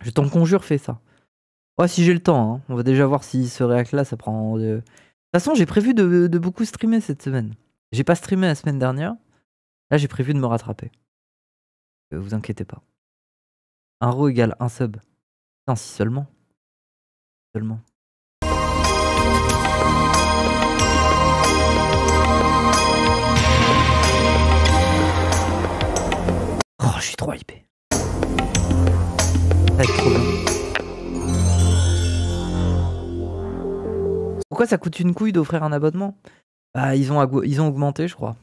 Je t'en conjure, fais ça. Ouais, si j'ai le temps, hein. On va déjà voir si ce réact-là, ça prend... De toute façon, j'ai prévu de beaucoup streamer cette semaine. J'ai pas streamé la semaine dernière. Là, j'ai prévu de me rattraper. Vous inquiétez pas. 1 euro égale 1 sub. Non, si seulement. Seulement. Oh, je suis trop hypé. Ça va être trop bien. Pourquoi ça coûte une couille d'offrir un abonnement? Bah, ils ont augmenté, je crois.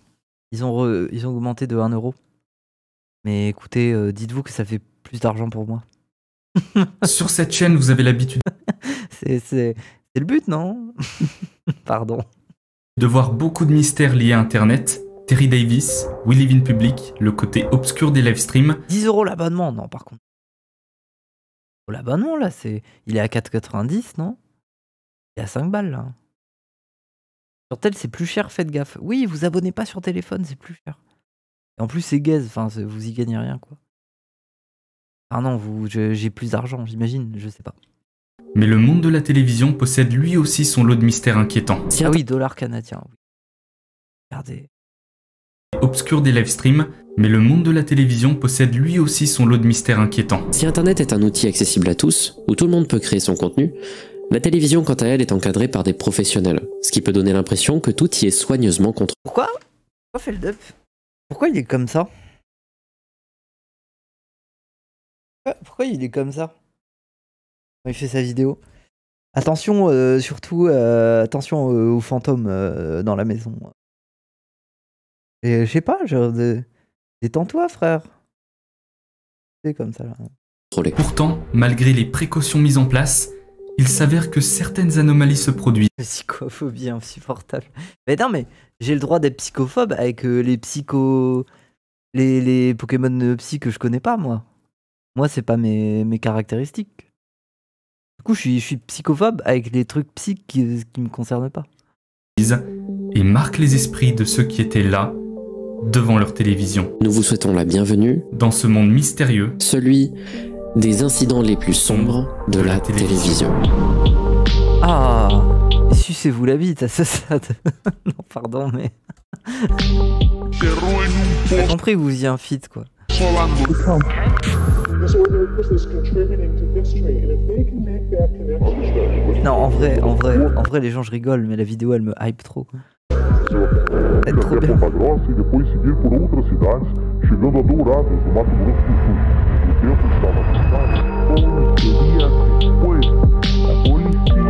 Ils ont augmenté de 1 euro. Mais écoutez, dites-vous que ça fait plus d'argent pour moi. Sur cette chaîne, vous avez l'habitude c'est le but, non? Pardon. de voir beaucoup de mystères liés à Internet. Terry Davis, We Live in Public, le côté obscur des live streams. 10 euros l'abonnement, non, par contre. L'abonnement, là, il est à 4,90, non? Il est à 5 balles, là. Sur tel, c'est plus cher, faites gaffe. Oui, vous abonnez pas sur téléphone, c'est plus cher. Et en plus, c'est gaze, enfin, vous y gagnez rien, quoi. Ah non, j'ai plus d'argent, j'imagine, je sais pas. Mais le monde de la télévision possède lui aussi son lot de mystères inquiétants. Ah oui, dollar canadien, oui. Regardez. Obscur des live streams, mais le monde de la télévision possède lui aussi son lot de mystères inquiétants. Si Internet est un outil accessible à tous, où tout le monde peut créer son contenu, la télévision, quant à elle, est encadrée par des professionnels, ce qui peut donner l'impression que tout y est soigneusement contrôlé. Pourquoi Feldup? Pourquoi il est comme ça? Pourquoi il est comme ça quand il fait sa vidéo? Attention, surtout, attention aux fantômes dans la maison. Et je sais pas, genre, détends-toi, frère. C'est comme ça, là. Pourtant, malgré les précautions mises en place, il s'avère que certaines anomalies se produisent. Psychophobie insupportable. Mais non, mais j'ai le droit d'être psychophobe avec les Pokémon psy que je connais pas, moi. Moi, c'est pas mes caractéristiques. Du coup, je suis psychophobe avec les trucs psy qui me concernent pas. Et marquent les esprits de ceux qui étaient là, devant leur télévision. Nous vous souhaitons la bienvenue dans ce monde mystérieux, celui des incidents les plus sombres de la télévision. Ah, sucez-vous la bite à ce stade. Non, pardon, mais... J'ai compris que vous y un fit, quoi. Non, en vrai, les gens, je rigole, mais la vidéo, elle me hype trop. Elle est trop bien.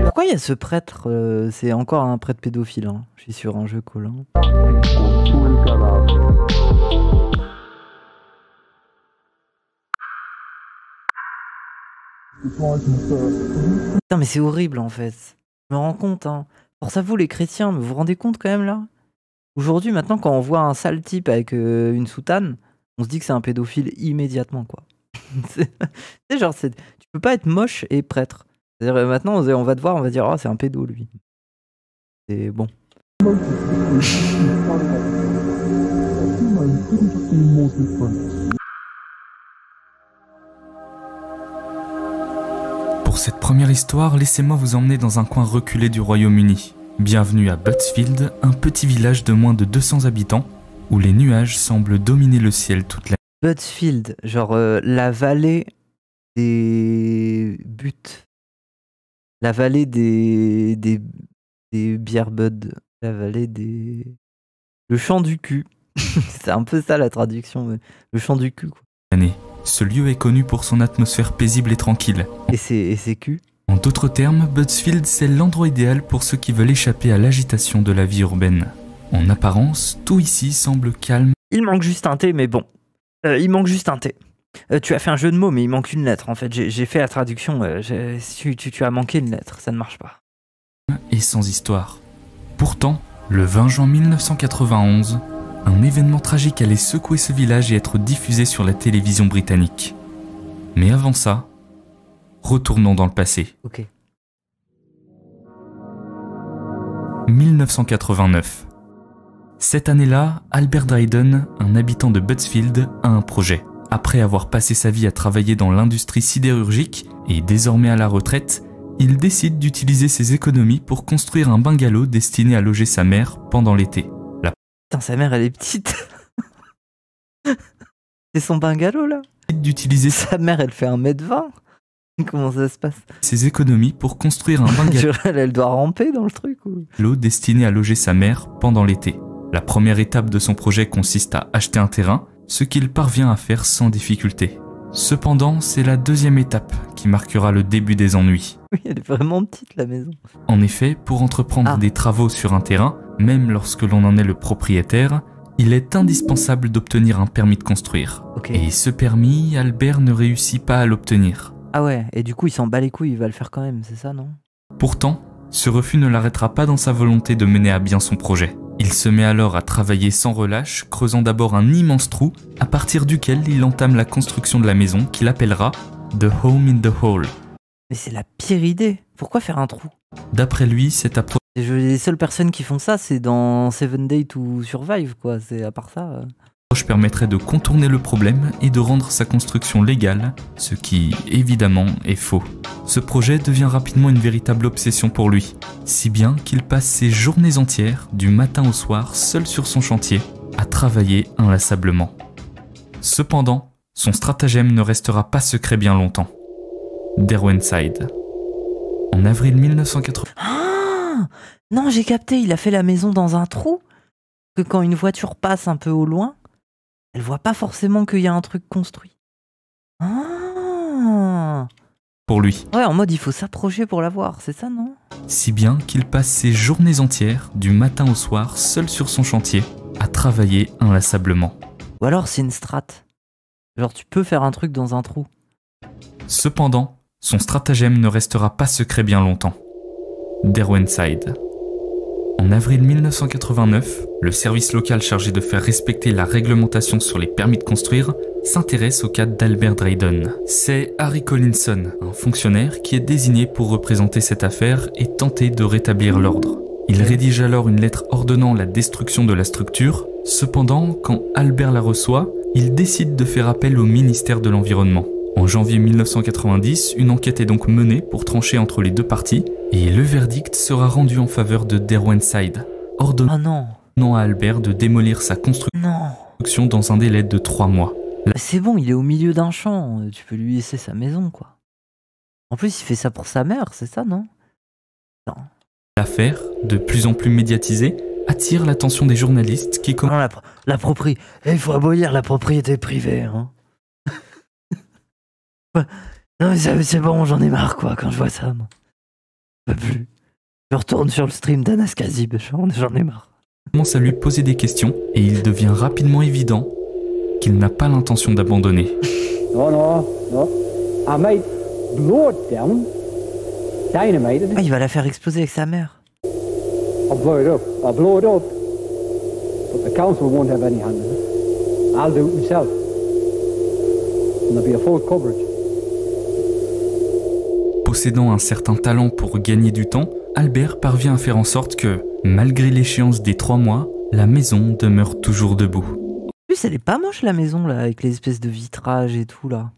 Pourquoi il y a ce prêtre? C'est encore un prêtre pédophile, hein. Je suis sur un jeu collant. Putain, mais c'est horrible en fait. Je me rends compte, hein. Pour ça, vous les chrétiens, mais vous vous rendez compte quand même là? Aujourd'hui, maintenant, quand on voit un sale type avec une soutane, on se dit que c'est un pédophile immédiatement, quoi. C'est genre, tu peux pas être moche et prêtre. C'est-à-dire, maintenant, on va te voir, on va dire, oh, c'est un pédo, lui. C'est bon. Pour cette première histoire, laissez-moi vous emmener dans un coin reculé du Royaume-Uni. Bienvenue à Buttsfield, un petit village de moins de 200 habitants, où les nuages semblent dominer le ciel toute la nuit. Buttsfield, genre la vallée des buttes. La vallée des bières bud. La vallée des... Le champ du cul. C'est un peu ça la traduction. Mais... Le champ du cul, quoi. Ce lieu est connu pour son atmosphère paisible et tranquille. Et c'est cul. En d'autres termes, Buttsfield, c'est l'endroit idéal pour ceux qui veulent échapper à l'agitation de la vie urbaine. En apparence, tout ici semble calme. Il manque juste un T, mais bon. Il manque juste un T. Tu as fait un jeu de mots, mais il manque une lettre, en fait. J'ai fait la traduction. Tu as manqué une lettre, ça ne marche pas. Et sans histoire. Pourtant, le 20 juin 1991, un événement tragique allait secouer ce village et être diffusé sur la télévision britannique. Mais avant ça, retournons dans le passé. Ok. 1989. Cette année-là, Albert Dryden, un habitant de Buttsfield, a un projet. Après avoir passé sa vie à travailler dans l'industrie sidérurgique et désormais à la retraite, il décide d'utiliser ses économies pour construire un bungalow destiné à loger sa mère pendant l'été. Putain, sa mère, elle est petite. C'est son bungalow, là. D'utiliser Sa mère, elle fait 1m20. Comment ça se passe? ses économies pour construire un bungalow Elle doit ramper dans le truc ou... destiné à loger sa mère pendant l'été. La première étape de son projet consiste à acheter un terrain, ce qu'il parvient à faire sans difficulté. Cependant, c'est la deuxième étape qui marquera le début des ennuis. Oui, elle est vraiment petite, la maison. En effet, pour entreprendre des travaux sur un terrain, même lorsque l'on en est le propriétaire, il est indispensable d'obtenir un permis de construire. Ok. Et ce permis, Albert ne réussit pas à l'obtenir. Ah ouais, et du coup, il s'en bat les couilles, il va le faire quand même, c'est ça, non? Pourtant, ce refus ne l'arrêtera pas dans sa volonté de mener à bien son projet. Il se met alors à travailler sans relâche, creusant d'abord un immense trou, à partir duquel il entame la construction de la maison qu'il appellera The Home in the Hole. Mais c'est la pire idée. Pourquoi faire un trou? D'après lui, cette approche Les seules personnes qui font ça, c'est dans 7 Days to Survive, quoi. C'est à part ça... permettrait de contourner le problème et de rendre sa construction légale, ce qui, évidemment, est faux. Ce projet devient rapidement une véritable obsession pour lui, si bien qu'il passe ses journées entières, du matin au soir, seul sur son chantier, à travailler inlassablement. Cependant, son stratagème ne restera pas secret bien longtemps. Derwenside. En avril 1980... Ah non, j'ai capté, il a fait la maison dans un trou. Que quand une voiture passe un peu au loin, elle voit pas forcément qu'il y a un truc construit. Ah Pour lui. Ouais, en mode il faut s'approcher pour la voir, c'est ça, non? Si bien qu'il passe ses journées entières, du matin au soir, seul sur son chantier, à travailler inlassablement. Ou alors c'est une strat. Genre tu peux faire un truc dans un trou. Cependant, son stratagème ne restera pas secret bien longtemps. Derwenside. En avril 1989, le service local chargé de faire respecter la réglementation sur les permis de construire s'intéresse au cas d'Albert Drayden. C'est Harry Collinson, un fonctionnaire qui est désigné pour représenter cette affaire et tenter de rétablir l'ordre. Il rédige alors une lettre ordonnant la destruction de la structure. Cependant, quand Albert la reçoit, il décide de faire appel au ministère de l'Environnement. En janvier 1990, une enquête est donc menée pour trancher entre les deux parties et le verdict sera rendu en faveur de Derwenside, ordonnant à Albert de démolir sa construction dans un délai de 3 mois. C'est bon, il est au milieu d'un champ, tu peux lui laisser sa maison, quoi. En plus, il fait ça pour sa mère, c'est ça, non? Non. L'affaire, de plus en plus médiatisée, attire l'attention des journalistes qui Non, la propriété... Il faut abolir la propriété privée, hein. Non mais c'est bon, j'en ai marre quoi quand je vois ça. Moi. Je peux plus. Je retourne sur le stream d'Anas Kazib, j'en ai marre. Commence à lui poser des questions et il devient rapidement évident qu'il n'a pas l'intention d'abandonner. Non. I might blow it down, dynamite it. Ah, il va la faire exploser avec sa mère. I'll blow it up. But the council won't have any hand in it. I'll do it myself. And there'll be a full coverage. Possédant un certain talent pour gagner du temps, Albert parvient à faire en sorte que, malgré l'échéance des 3 mois, la maison demeure toujours debout. En plus, elle est pas moche la maison là, avec les espèces de vitrages et tout là.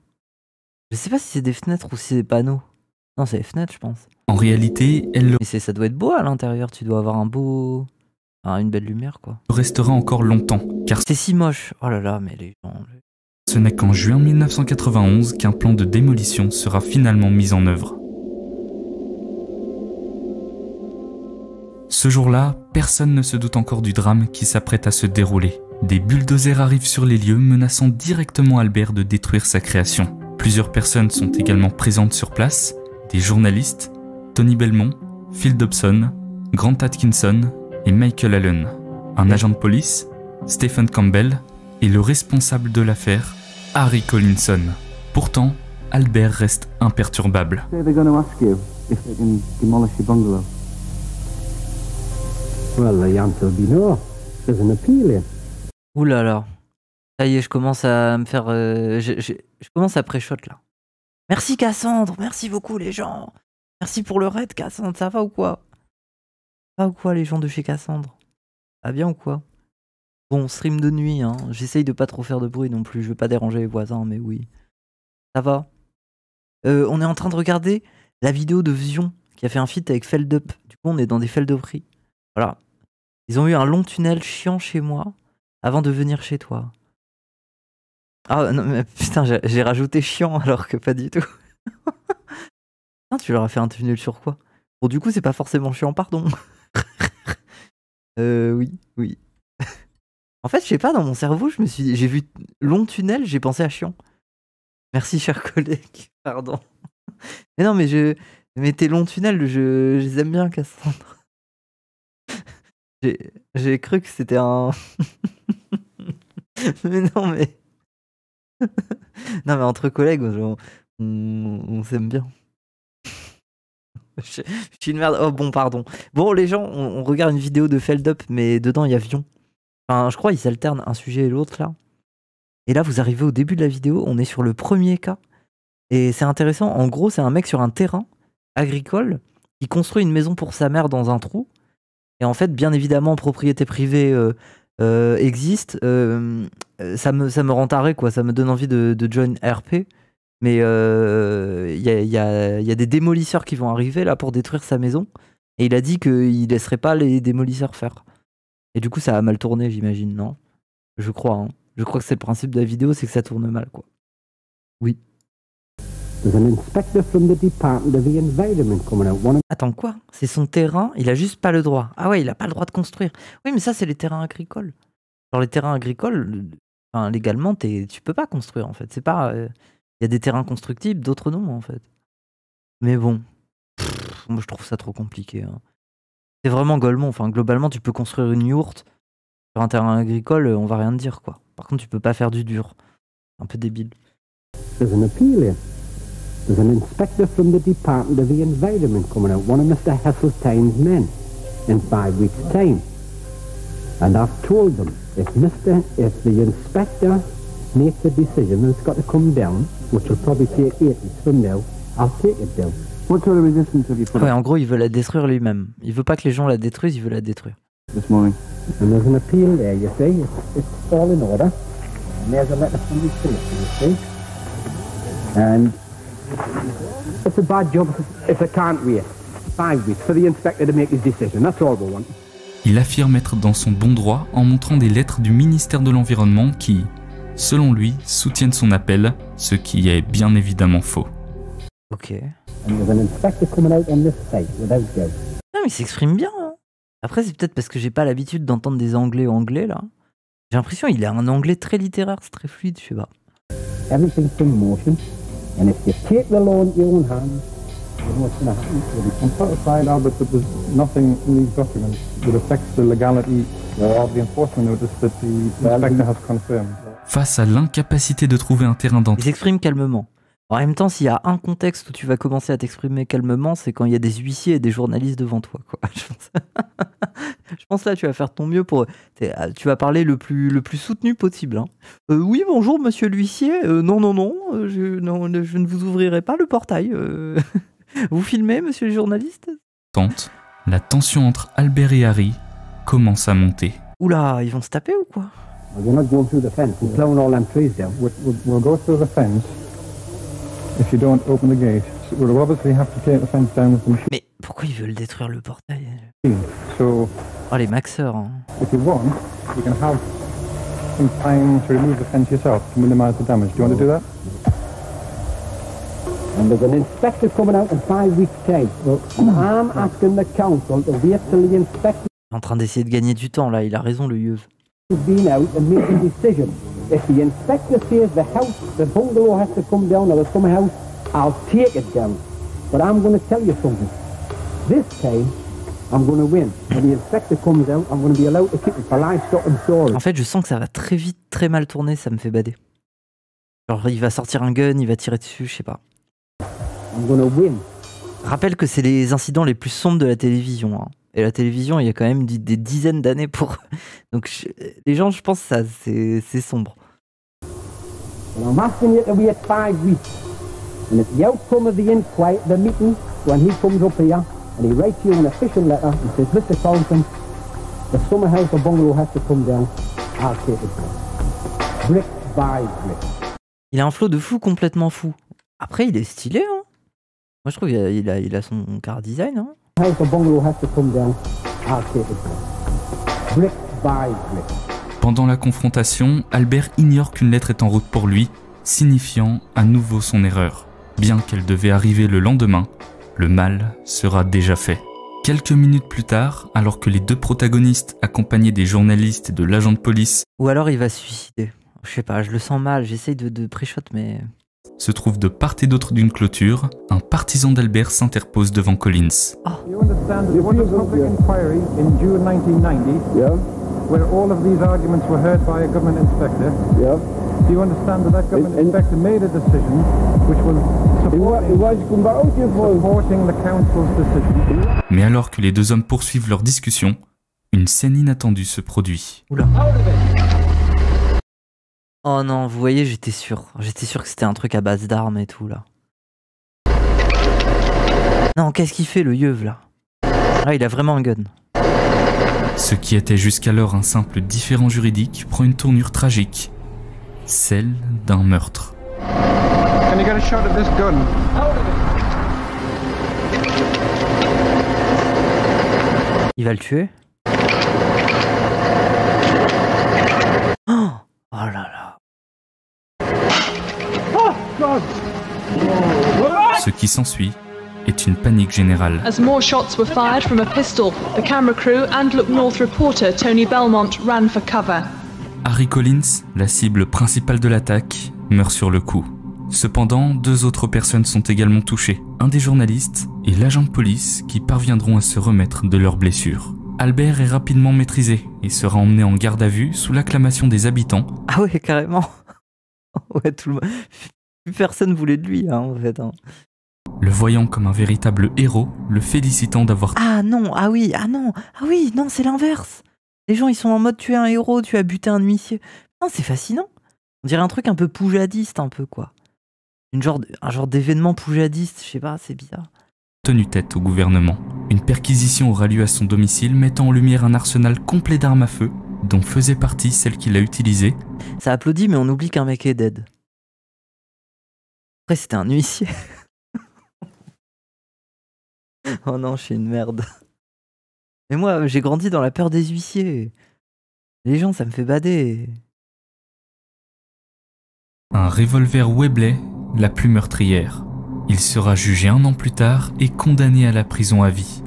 Je sais pas si c'est des fenêtres ou si c'est des panneaux. Non, c'est des fenêtres, je pense. En réalité, Mais ça doit être beau à l'intérieur, tu dois avoir une belle lumière quoi. Restera encore longtemps, car c'est si moche. Oh là là, mais les gens... Ce n'est qu'en juin 1991 qu'un plan de démolition sera finalement mis en œuvre. Ce jour-là, personne ne se doute encore du drame qui s'apprête à se dérouler. Des bulldozers arrivent sur les lieux, menaçant directement Albert de détruire sa création. Plusieurs personnes sont également présentes sur place, des journalistes, Tony Belmont, Phil Dobson, Grant Atkinson et Michael Allen, un agent de police, Stephen Campbell, et le responsable de l'affaire, Harry Collinson. Pourtant, Albert reste imperturbable. Ouh là là. Ça y est, je commence à me faire... je commence à pré-shot là. Merci Cassandre, merci beaucoup les gens. Merci pour le raid Cassandre, ça va ou quoi? Ça va ou quoi les gens de chez Cassandre? Ça va bien ou quoi? Bon, stream de nuit, hein. J'essaye de pas trop faire de bruit non plus. Je veux pas déranger les voisins, mais oui. Ça va. On est en train de regarder la vidéo de Vion qui a fait un feat avec Feldup. Du coup, on est dans des Felduperies. Voilà. Ils ont eu un long tunnel chiant chez moi avant de venir chez toi. Ah non, mais putain, j'ai rajouté chiant alors que pas du tout. Putain, tu leur as fait un tunnel sur quoi? Bon, du coup, c'est pas forcément chiant, pardon. Oui. En fait, je sais pas, dans mon cerveau, j'ai vu long tunnel, j'ai pensé à chiant. Merci, cher collègue. Pardon. Mais non, mais tes longs tunnels, je les aime bien, Cassandre. J'ai cru que c'était un. Mais non, mais. Non, mais entre collègues, on s'aime bien. Je suis une merde. Oh, bon, pardon. Bon, les gens, on regarde une vidéo de Feldup, mais dedans, il y a Vion. Enfin, je crois qu'ils s'alternent un sujet et l'autre, là. Et là, vous arrivez au début de la vidéo, on est sur le premier cas. Et c'est intéressant. En gros, c'est un mec sur un terrain agricole qui construit une maison pour sa mère dans un trou. Et en fait, bien évidemment, propriété privée existe. Ça me rend taré, quoi. Ça me donne envie de join RP. Mais il y a des démolisseurs qui vont arriver là pour détruire sa maison. Et il a dit qu'il laisserait pas les démolisseurs faire. Et du coup, ça a mal tourné, j'imagine, non? Je crois, hein. Je crois que c'est le principe de la vidéo, c'est que ça tourne mal, quoi. Oui. Attends, quoi? C'est son terrain, il a juste pas le droit. Ah ouais, il a pas le droit de construire. Oui, mais ça, c'est les terrains agricoles. Genre, les terrains agricoles, enfin, légalement, tu peux pas construire, en fait. C'est pas... Il y a des terrains constructibles, d'autres non, en fait. Mais bon. Moi, je trouve ça trop compliqué, hein. C'est vraiment Golemont. Enfin, globalement, tu peux construire une yourte sur un terrain agricole, on va rien te dire, quoi. Par contre, tu peux pas faire du dur. Un peu débile. There's an appeal here. There's an inspector from the Department of the Environment coming out, one of Mr. Heseltine's men, in 5 weeks' time. And I've told them, if the inspector makes a decision and it's got to come down, which will probably take 8 weeks from now, I'll take it down. What sort of resistance have you put? Ouais, en gros, il veut la détruire lui-même. Il veut pas que les gens la détruisent, il veut la détruire. This morning. And there's an appeal there, you see. It's all in order. And there's a letter from the solicitor, you see. And it's a bad job if they can't wait 5 weeks for the inspector to make his decision. That's all we want. Il affirme être dans son bon droit en montrant des lettres du ministère de l'Environnement qui, selon lui, soutiennent son appel, ce qui est bien évidemment faux. Ok. And there's an inspector coming out on this site without doubt. Non, mais il s'exprime bien, hein. Après, c'est peut-être parce que j'ai pas l'habitude d'entendre des anglais là. J'ai l'impression qu'il a un anglais très littéraire, c'est très fluide, je sais pas. Everything's in motion. And if you take the law into your own hands, you know what's going to happen. You'll be satisfied, Albert, that there's nothing in these documents that affects the legality of the enforcement notice that the inspector has confirmed. Face à l'incapacité de trouver un terrain Il d'entente, s'exprime calmement. En même temps, s'il y a un contexte où tu vas commencer à t'exprimer calmement, c'est quand il y a des huissiers et des journalistes devant toi, quoi. Je pense là, tu vas faire ton mieux pour... Tu vas parler le plus soutenu possible, hein. Oui, bonjour, monsieur l'huissier. Non, je ne vous ouvrirai pas le portail. Vous filmez, monsieur le journaliste? la tension entre Albert et Harry commence à monter. Oula, ils vont se taper ou quoi? Well, you're not going through the fence. We're plowing all them trees down. We'll go through the fence if you don't open the gate. We'll obviously have to take the fence down with the machine. Mais pourquoi ils veulent détruire le portail? So, oh, les maxeurs, hein. If you want, you can have some time to remove the fence yourself to minimize the damage. Do you want to do that? And there's an inspector coming out in 5 weeks' time. And I'm asking the council to wait till the inspector En train d'essayer de gagner du temps, là. Il a raison, le yeuve. has been out and made a decision. If the inspector says the bungalow has to come down or the summer house, I'll take it down. But I'm going to tell you something. This time, I'm going to win. When the inspector comes out, I'm going to be allowed to keep it for livestock and storage. En fait, je sens que ça va très vite, très mal tourner, ça me fait bader. Genre, il va sortir un gun, il va tirer dessus, je sais pas. I'm going to win. Rappelle que c'est les incidents les plus sombres de la télévision, hein. Et la télévision, il y a quand même des dizaines d'années pour... Donc, les gens, je pense que ça, c'est sombre. And I'm asking you to wait 5 weeks. And if the outcome of the inquiry, the meeting, when he comes up here, and he writes you an official letter and says, Mr. Collington, the summer house or bungalow has to come down, I'll take it back. Brick by brick. Il a un flow de fou complètement fou. Après, il est stylé, hein. Moi, je trouve qu'il a son car design, hein. House or bungalow has to come down. I'll take it back. Brick by brick. Pendant la confrontation, Albert ignore qu'une lettre est en route pour lui, signifiant à nouveau son erreur. Bien qu'elle devait arriver le lendemain, le mal sera déjà fait. Quelques minutes plus tard, alors que les deux protagonistes, accompagnés des journalistes et de l'agent de police, Ou alors il va se suicider. Je sais pas, je le sens mal, j'essaye de pré-shot, mais... se trouvent de part et d'autre d'une clôture, un partisan d'Albert s'interpose devant Collins. You understand that there was a public inquiry in June 1990 where all of these arguments were heard by a government inspector. Do you understand that that government inspector made a decision which was supporting the council's decision? Mais alors que les deux hommes poursuivent leur discussion, une scène inattendue se produit. Oula. Oh non, vous voyez, j'étais sûr que c'était un truc à base d'armes et tout, là. Non, qu'est-ce qu'il fait, le yeuve, là? Ah, il a vraiment un gun. Ce qui était jusqu'alors un simple différend juridique prend une tournure tragique, celle d'un meurtre. Can you get a shot at this gun? Il va le tuer? Oh, oh là là. Ce qui s'ensuit est une panique générale. As more shots were fired from a pistol, the camera crew and Look North reporter Tony Belmont ran for cover. Harry Collins, la cible principale de l'attaque, meurt sur le coup. Cependant, deux autres personnes sont également touchées, un des journalistes et l'agent de police qui parviendront à se remettre de leurs blessures. Albert est rapidement maîtrisé et sera emmené en garde à vue sous l'acclamation des habitants. Ah ouais, carrément. Ouais, tout le monde... Plus personne voulait de lui, hein, en fait. Hein. Le voyant comme un véritable héros, le félicitant d'avoir... Ah non, ah oui, ah non, ah oui, non, c'est l'inverse. Les gens, ils sont en mode tu es un héros, tu as buté un huissier. Non, c'est fascinant. On dirait un truc un peu poujadiste, un peu, quoi. Un genre d'événement poujadiste, je sais pas, c'est bizarre. Tenu tête au gouvernement. Une perquisition aura lieu à son domicile, mettant en lumière un arsenal complet d'armes à feu, dont faisait partie celle qu'il a utilisée. Ça applaudit, mais on oublie qu'un mec est dead. Après, c'était un huissier. Oh non, je suis une merde. Mais moi, j'ai grandi dans la peur des huissiers. Les gens, ça me fait bader. Un revolver Webley, la plus meurtrière. Il sera jugé 1 an plus tard et condamné à la prison à vie.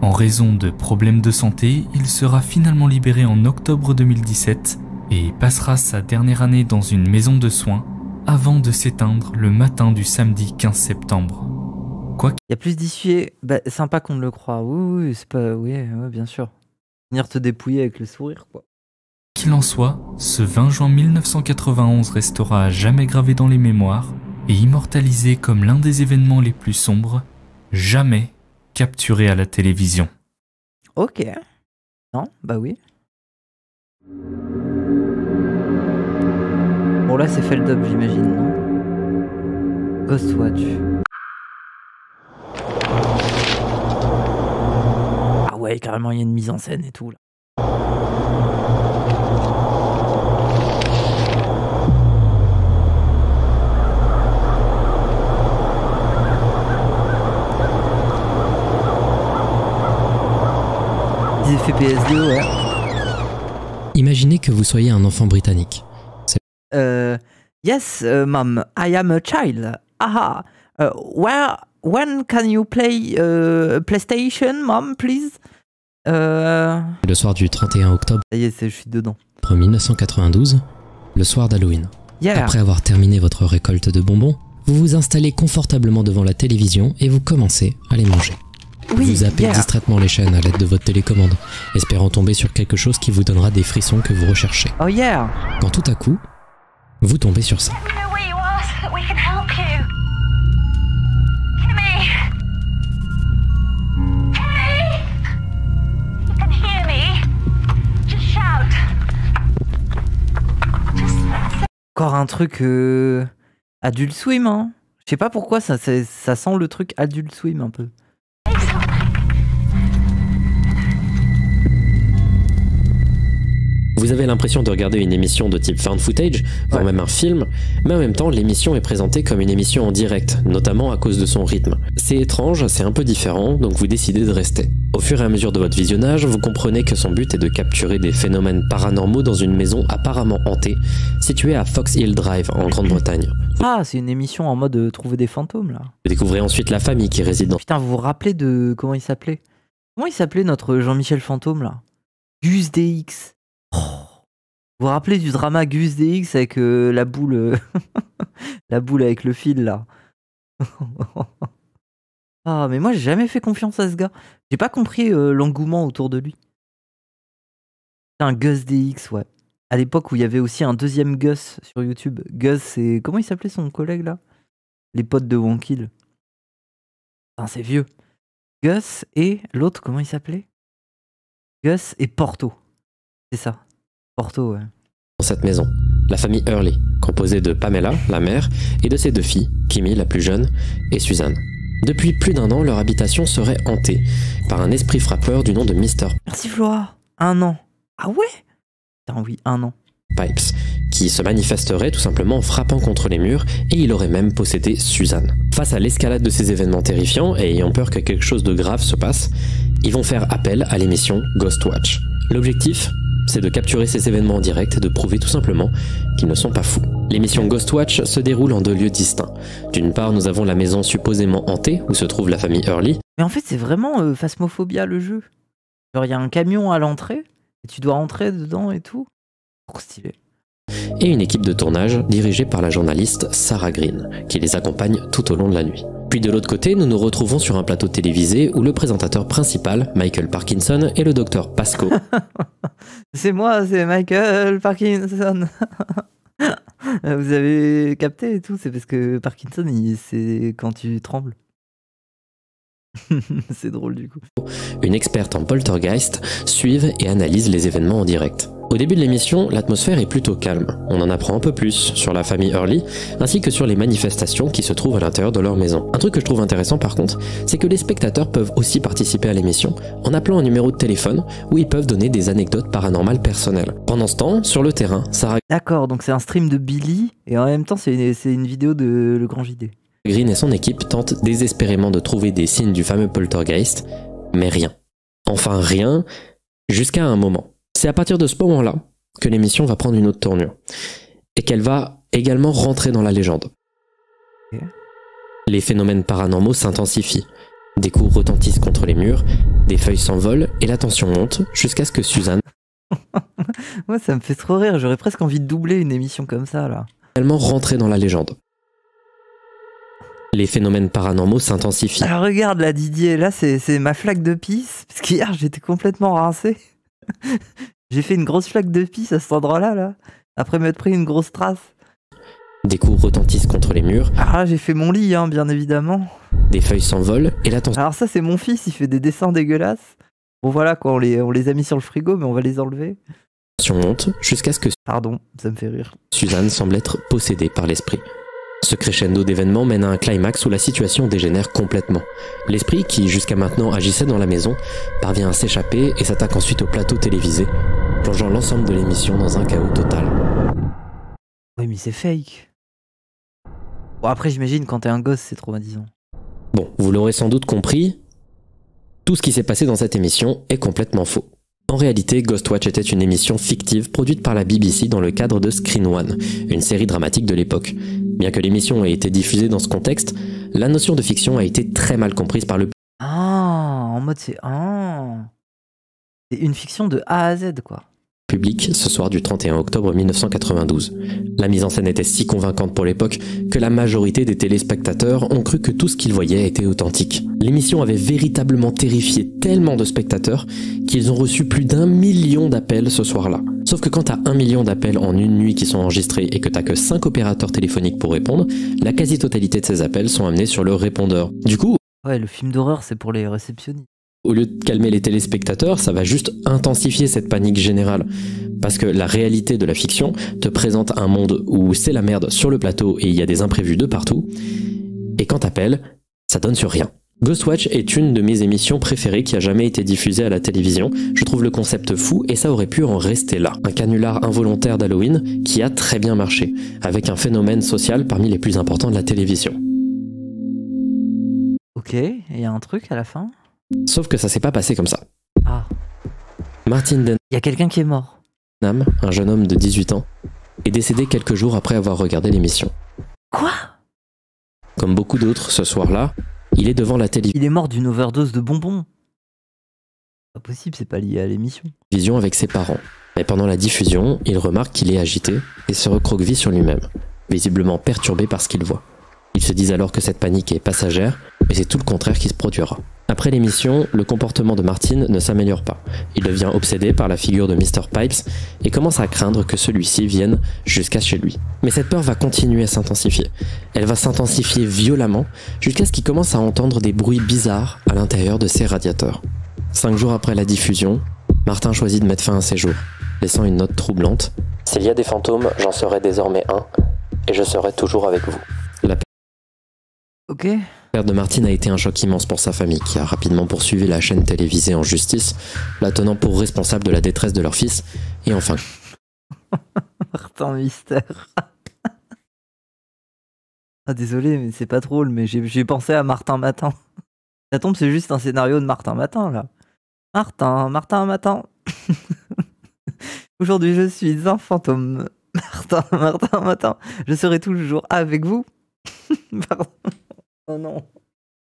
En raison de problèmes de santé, il sera finalement libéré en octobre 2017 et passera sa dernière année dans une maison de soins avant de s'éteindre le matin du samedi 15 septembre. Il y a plus d'huissiers, bah, sympa qu'on ne le croit. Oui, c'est pas... Oui, bien sûr. Venir te dépouiller avec le sourire, quoi. Qu'il en soit, ce 20 juin 1991 restera à jamais gravé dans les mémoires et immortalisé comme l'un des événements les plus sombres, jamais capturé à la télévision. Ok. Non, bah oui. Bon là c'est Feldub j'imagine, non? Ghostwatch. Ah ouais, carrément il y a une mise en scène et tout là. Des effets PSD, ouais. Imaginez que vous soyez un enfant britannique. Yes, mom, I am a child. Aha. When can you play PlayStation, mom, please? Le soir du 31 octobre Ça y est, je suis dedans. 1992, le soir d'Halloween. Yeah. Après avoir terminé votre récolte de bonbons, vous vous installez confortablement devant la télévision et vous commencez à les manger. Oui, vous zappez distraitement les chaînes à l'aide de votre télécommande, espérant tomber sur quelque chose qui vous donnera des frissons que vous recherchez. Oh yeah. Quand tout à coup, vous tombez sur ça. Encore un truc Adult Swim, hein. Je sais pas pourquoi ça sent le truc Adult Swim un peu. Vous avez l'impression de regarder une émission de type found footage, voire même un film, mais en même temps l'émission est présentée comme une émission en direct, notamment à cause de son rythme. C'est étrange, c'est un peu différent, donc vous décidez de rester. Au fur et à mesure de votre visionnage, vous comprenez que son but est de capturer des phénomènes paranormaux dans une maison apparemment hantée, située à Fox Hill Drive en Grande-Bretagne. Ah, c'est une émission en mode trouver des fantômes là. Vous découvrez ensuite la famille qui réside dans... Putain, vous vous rappelez de... Comment il s'appelait? Comment il s'appelait notre Jean-Michel Fantôme là? Gus DX. Oh. Vous vous rappelez du drama Gus DX avec la boule... la boule avec le fil là. Ah, mais moi j'ai jamais fait confiance à ce gars. J'ai pas compris l'engouement autour de lui. Un Gus DX, ouais. À l'époque où il y avait aussi un deuxième Gus sur YouTube. Gus, c'est... Comment il s'appelait son collègue là? Les potes de Wonkill. Putain, c'est vieux. Gus et l'autre, comment il s'appelait? Gus et Porto. C'est ça. Porto, ouais. Dans cette maison, la famille Hurley, composée de Pamela, la mère, et de ses 2 filles, Kimmy, la plus jeune, et Suzanne. Depuis plus d'1 an, leur habitation serait hantée par un esprit frappeur du nom de Mr. Merci Flora. 1 an. Ah ouais? Putain, oui, 1 an. Pipes, qui se manifesterait tout simplement en frappant contre les murs, et il aurait même possédé Suzanne. Face à l'escalade de ces événements terrifiants, et ayant peur que quelque chose de grave se passe, ils vont faire appel à l'émission Ghostwatch. L'objectif, c'est de capturer ces événements en direct et de prouver tout simplement qu'ils ne sont pas fous. L'émission Ghostwatch se déroule en 2 lieux distincts. D'une part, nous avons la maison supposément hantée, où se trouve la famille Hurley. Mais en fait, c'est vraiment Phasmophobia le jeu. Genre, il y a un camion à l'entrée, et tu dois entrer dedans et tout. Trop stylé. Et une équipe de tournage dirigée par la journaliste Sarah Green, qui les accompagne tout au long de la nuit. Puis de l'autre côté, nous nous retrouvons sur un plateau télévisé où le présentateur principal, Michael Parkinson, et le docteur Pascoe. C'est moi, c'est Michael Parkinson. Vous avez capté et tout, c'est parce que Parkinson, c'est quand tu trembles. C'est drôle du coup. Une experte en poltergeist suivent et analyse les événements en direct. Au début de l'émission, l'atmosphère est plutôt calme. On en apprend un peu plus sur la famille Hurley, ainsi que sur les manifestations qui se trouvent à l'intérieur de leur maison. Un truc que je trouve intéressant par contre, c'est que les spectateurs peuvent aussi participer à l'émission en appelant un numéro de téléphone où ils peuvent donner des anecdotes paranormales personnelles. Pendant ce temps, sur le terrain, Sarah D'accord, donc c'est un stream de Billy, et en même temps c'est une vidéo de Le Grand JD. Green et son équipe tentent désespérément de trouver des signes du fameux poltergeist, mais rien. Enfin rien, jusqu'à un moment. C'est à partir de ce moment-là que l'émission va prendre une autre tournure, et qu'elle va également rentrer dans la légende. Okay. Les phénomènes paranormaux s'intensifient. Des coups retentissent contre les murs, des feuilles s'envolent, et la tension monte jusqu'à ce que Suzanne... Moi ça me fait trop rire, j'aurais presque envie de doubler une émission comme ça là. ...également rentrer dans la légende. Les phénomènes paranormaux s'intensifient. Alors regarde là Didier, là c'est ma flaque de pisse, parce qu'hier j'étais complètement rincé. J'ai fait une grosse flaque de pisse à cet endroit-là, là, après m'être pris une grosse trace. Des coups retentissent contre les murs. Ah, j'ai fait mon lit, hein, bien évidemment. Des feuilles s'envolent et la tension... Alors ça, c'est mon fils, il fait des dessins dégueulasses. Bon voilà, quoi, on les a mis sur le frigo, mais on va les enlever. La tension monte jusqu'à ce que... Pardon, ça me fait rire. Suzanne semble être possédée par l'esprit. Ce crescendo d'événements mène à un climax où la situation dégénère complètement. L'esprit, qui jusqu'à maintenant agissait dans la maison, parvient à s'échapper et s'attaque ensuite au plateau télévisé, plongeant l'ensemble de l'émission dans un chaos total. Oui, mais c'est fake. Bon, après, j'imagine, quand t'es un gosse, c'est traumatisant. Bon, vous l'aurez sans doute compris, tout ce qui s'est passé dans cette émission est complètement faux. En réalité, Ghostwatch était une émission fictive produite par la BBC dans le cadre de Screen One, une série dramatique de l'époque. Bien que l'émission ait été diffusée dans ce contexte, la notion de fiction a été très mal comprise par le public. Ah, en mode c'est... Ah, c'est une fiction de A à Z, quoi. Public ce soir du 31 octobre 1992. La mise en scène était si convaincante pour l'époque que la majorité des téléspectateurs ont cru que tout ce qu'ils voyaient était authentique. L'émission avait véritablement terrifié tellement de spectateurs qu'ils ont reçu plus d'1 million d'appels ce soir-là. Sauf que quand t'as 1 million d'appels en une nuit qui sont enregistrés et que t'as que 5 opérateurs téléphoniques pour répondre, la quasi-totalité de ces appels sont amenés sur le répondeur. Du coup... Ouais, le film d'horreur, c'est pour les réceptionnistes. Au lieu de calmer les téléspectateurs, ça va juste intensifier cette panique générale. Parce que la réalité de la fiction te présente un monde où c'est la merde sur le plateau et il y a des imprévus de partout. Et quand t'appelles, ça donne sur rien. Ghostwatch est une de mes émissions préférées qui a jamais été diffusée à la télévision. Je trouve le concept fou et ça aurait pu en rester là. Un canular involontaire d'Halloween qui a très bien marché, avec un phénomène social parmi les plus importants de la télévision. Ok, et il y a un truc à la fin? Sauf que ça s'est pas passé comme ça. Ah. Martin Il y a quelqu'un qui est mort. Denham, un jeune homme de 18 ans, est décédé quelques jours après avoir regardé l'émission. Quoi? Comme beaucoup d'autres ce soir-là, il est devant la télévision Il est mort d'une overdose de bonbons. Pas possible, c'est pas lié à l'émission. avec ses parents. Mais pendant la diffusion, il remarque qu'il est agité et se recroqueville sur lui-même, visiblement perturbé par ce qu'il voit. Ils se disent alors que cette panique est passagère, mais c'est tout le contraire qui se produira. Après l'émission, le comportement de Martin ne s'améliore pas. Il devient obsédé par la figure de Mr. Pipes et commence à craindre que celui-ci vienne jusqu'à chez lui. Mais cette peur va continuer à s'intensifier. Elle va s'intensifier violemment jusqu'à ce qu'il commence à entendre des bruits bizarres à l'intérieur de ses radiateurs. 5 jours après la diffusion, Martin choisit de mettre fin à ses jours, laissant une note troublante. « S'il y a des fantômes, j'en serai désormais un, et je serai toujours avec vous. » Ok. La perte de Martin a été un choc immense pour sa famille, qui a rapidement poursuivi la chaîne télévisée en justice, la tenant pour responsable de la détresse de leur fils, et enfin... Martin Mystère. Ah désolé, mais c'est pas drôle, mais j'ai pensé à Martin Matin. Ça tombe, c'est juste un scénario de Martin Matin, là. Martin Matin. Aujourd'hui, je suis un fantôme. Martin Matin. Je serai toujours avec vous. Pardon. Oh non.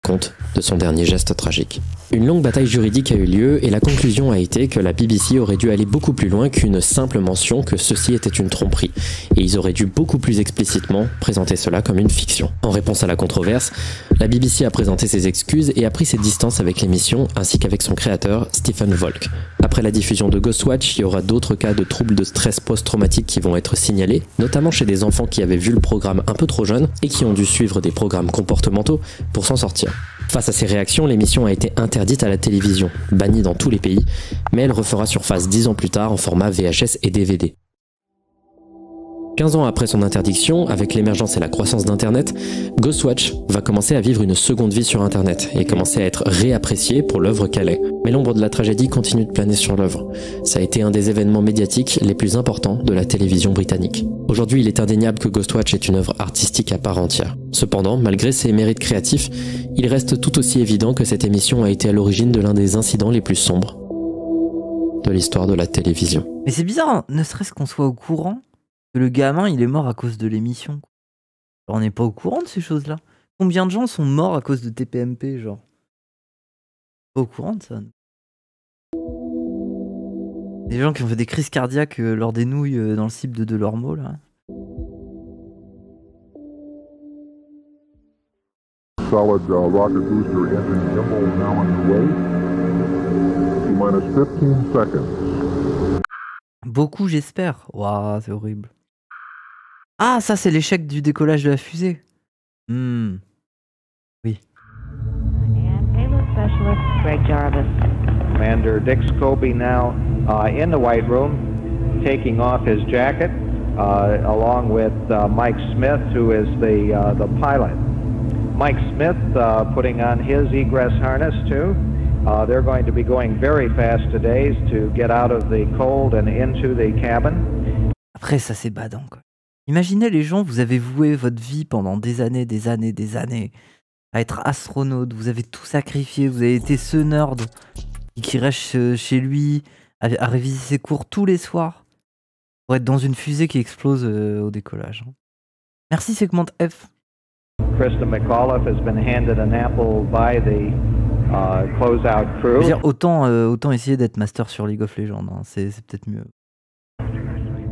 Compte de son dernier geste tragique. Une longue bataille juridique a eu lieu et la conclusion a été que la BBC aurait dû aller beaucoup plus loin qu'une simple mention que ceci était une tromperie et ils auraient dû beaucoup plus explicitement présenter cela comme une fiction. En réponse à la controverse, la BBC a présenté ses excuses et a pris ses distances avec l'émission ainsi qu'avec son créateur Stephen Volk. Après la diffusion de Ghostwatch, il y aura d'autres cas de troubles de stress post-traumatique qui vont être signalés, notamment chez des enfants qui avaient vu le programme un peu trop jeune et qui ont dû suivre des programmes comportementaux pour s'en sortir. Face à ces réactions, l'émission a été interdite à la télévision, bannie dans tous les pays, mais elle refera surface 10 ans plus tard en format VHS et DVD. 15 ans après son interdiction, avec l'émergence et la croissance d'Internet, Ghostwatch va commencer à vivre une seconde vie sur Internet et commencer à être réappréciée pour l'œuvre qu'elle est. Mais l'ombre de la tragédie continue de planer sur l'œuvre. Ça a été un des événements médiatiques les plus importants de la télévision britannique. Aujourd'hui, il est indéniable que Ghostwatch est une œuvre artistique à part entière. Cependant, malgré ses mérites créatifs, il reste tout aussi évident que cette émission a été à l'origine de l'un des incidents les plus sombres de l'histoire de la télévision. Mais c'est bizarre, hein, ne serait-ce qu'on soit au courant que le gamin il est mort à cause de l'émission. Alors, on n'est pas au courant de ces choses-là. Combien de gens sont morts à cause de TPMP, genre? Pas au courant de ça. Des gens qui ont fait des crises cardiaques lors des nouilles dans le cible de Delormeau, là. Solid rocket booster engine gimbal now underway. T-minus 15 seconds. Beaucoup, j'espère. Waouh, c'est horrible. Ah, ça, c'est l'échec du décollage de la fusée. Oui. Payload Specialist Greg Jarvis. Commander Dick Scobie now in the White Room, taking off his jacket, along with Mike Smith, who is the pilot. Mike Smith putting on his egress harness too. They're going to be going very fast today to get out of the cold and into the cabin. Après, ça c'est badant, quoi. Imaginez les gens, vous avez voué votre vie pendant des années à être astronaute, vous avez tout sacrifié, vous avez été ce nerd qui reste chez lui à réviser ses cours tous les soirs pour être dans une fusée qui explose au décollage. Merci Segment F. Krista McAuliffe has been handed an apple by the close-out crew. Je veux dire, autant essayer d'être master sur League of Legends, hein. C'est peut-être mieux.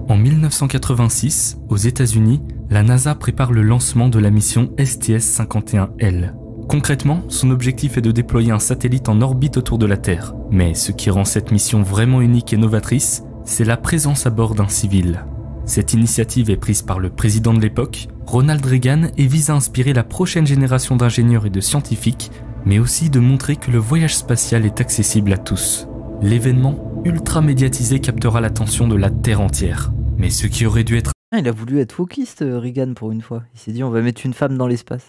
En 1986, aux États-Unis, la NASA prépare le lancement de la mission STS-51L. Concrètement, son objectif est de déployer un satellite en orbite autour de la Terre. Mais ce qui rend cette mission vraiment unique et novatrice, c'est la présence à bord d'un civil. Cette initiative est prise par le président de l'époque, Ronald Reagan, et vise à inspirer la prochaine génération d'ingénieurs et de scientifiques, mais aussi de montrer que le voyage spatial est accessible à tous. L'événement, ultra médiatisé, captera l'attention de la Terre entière. Mais ce qui aurait dû être... Il a voulu être wokiste, Reagan, pour une fois. Il s'est dit, on va mettre une femme dans l'espace.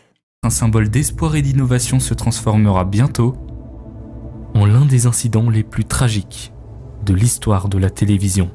un symbole d'espoir et d'innovation se transformera bientôt en l'un des incidents les plus tragiques de l'histoire de la télévision.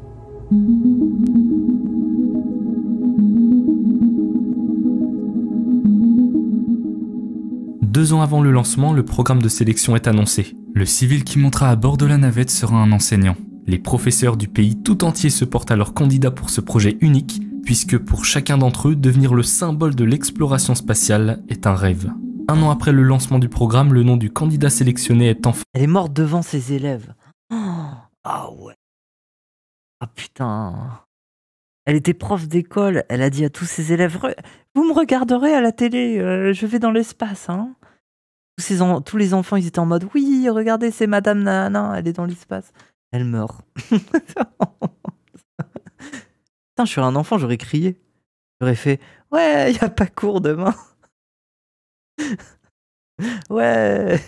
Deux ans avant le lancement, le programme de sélection est annoncé. Le civil qui montera à bord de la navette sera un enseignant. Les professeurs du pays tout entier se portent alors candidats pour ce projet unique, puisque pour chacun d'entre eux, devenir le symbole de l'exploration spatiale est un rêve. Un an après le lancement du programme, le nom du candidat sélectionné est enfin... Elle est morte devant ses élèves. Ah ouais. Ah putain. Elle était prof d'école, elle a dit à tous ses élèves « Vous me regarderez à la télé, je vais dans l'espace. Hein. » Tous les enfants, ils étaient en mode « Oui, regardez, c'est Madame Nana, elle est dans l'espace. » Elle meurt. Putain, je suis un enfant, j'aurais crié. J'aurais fait « Ouais, y a pas cours demain. » Ouais.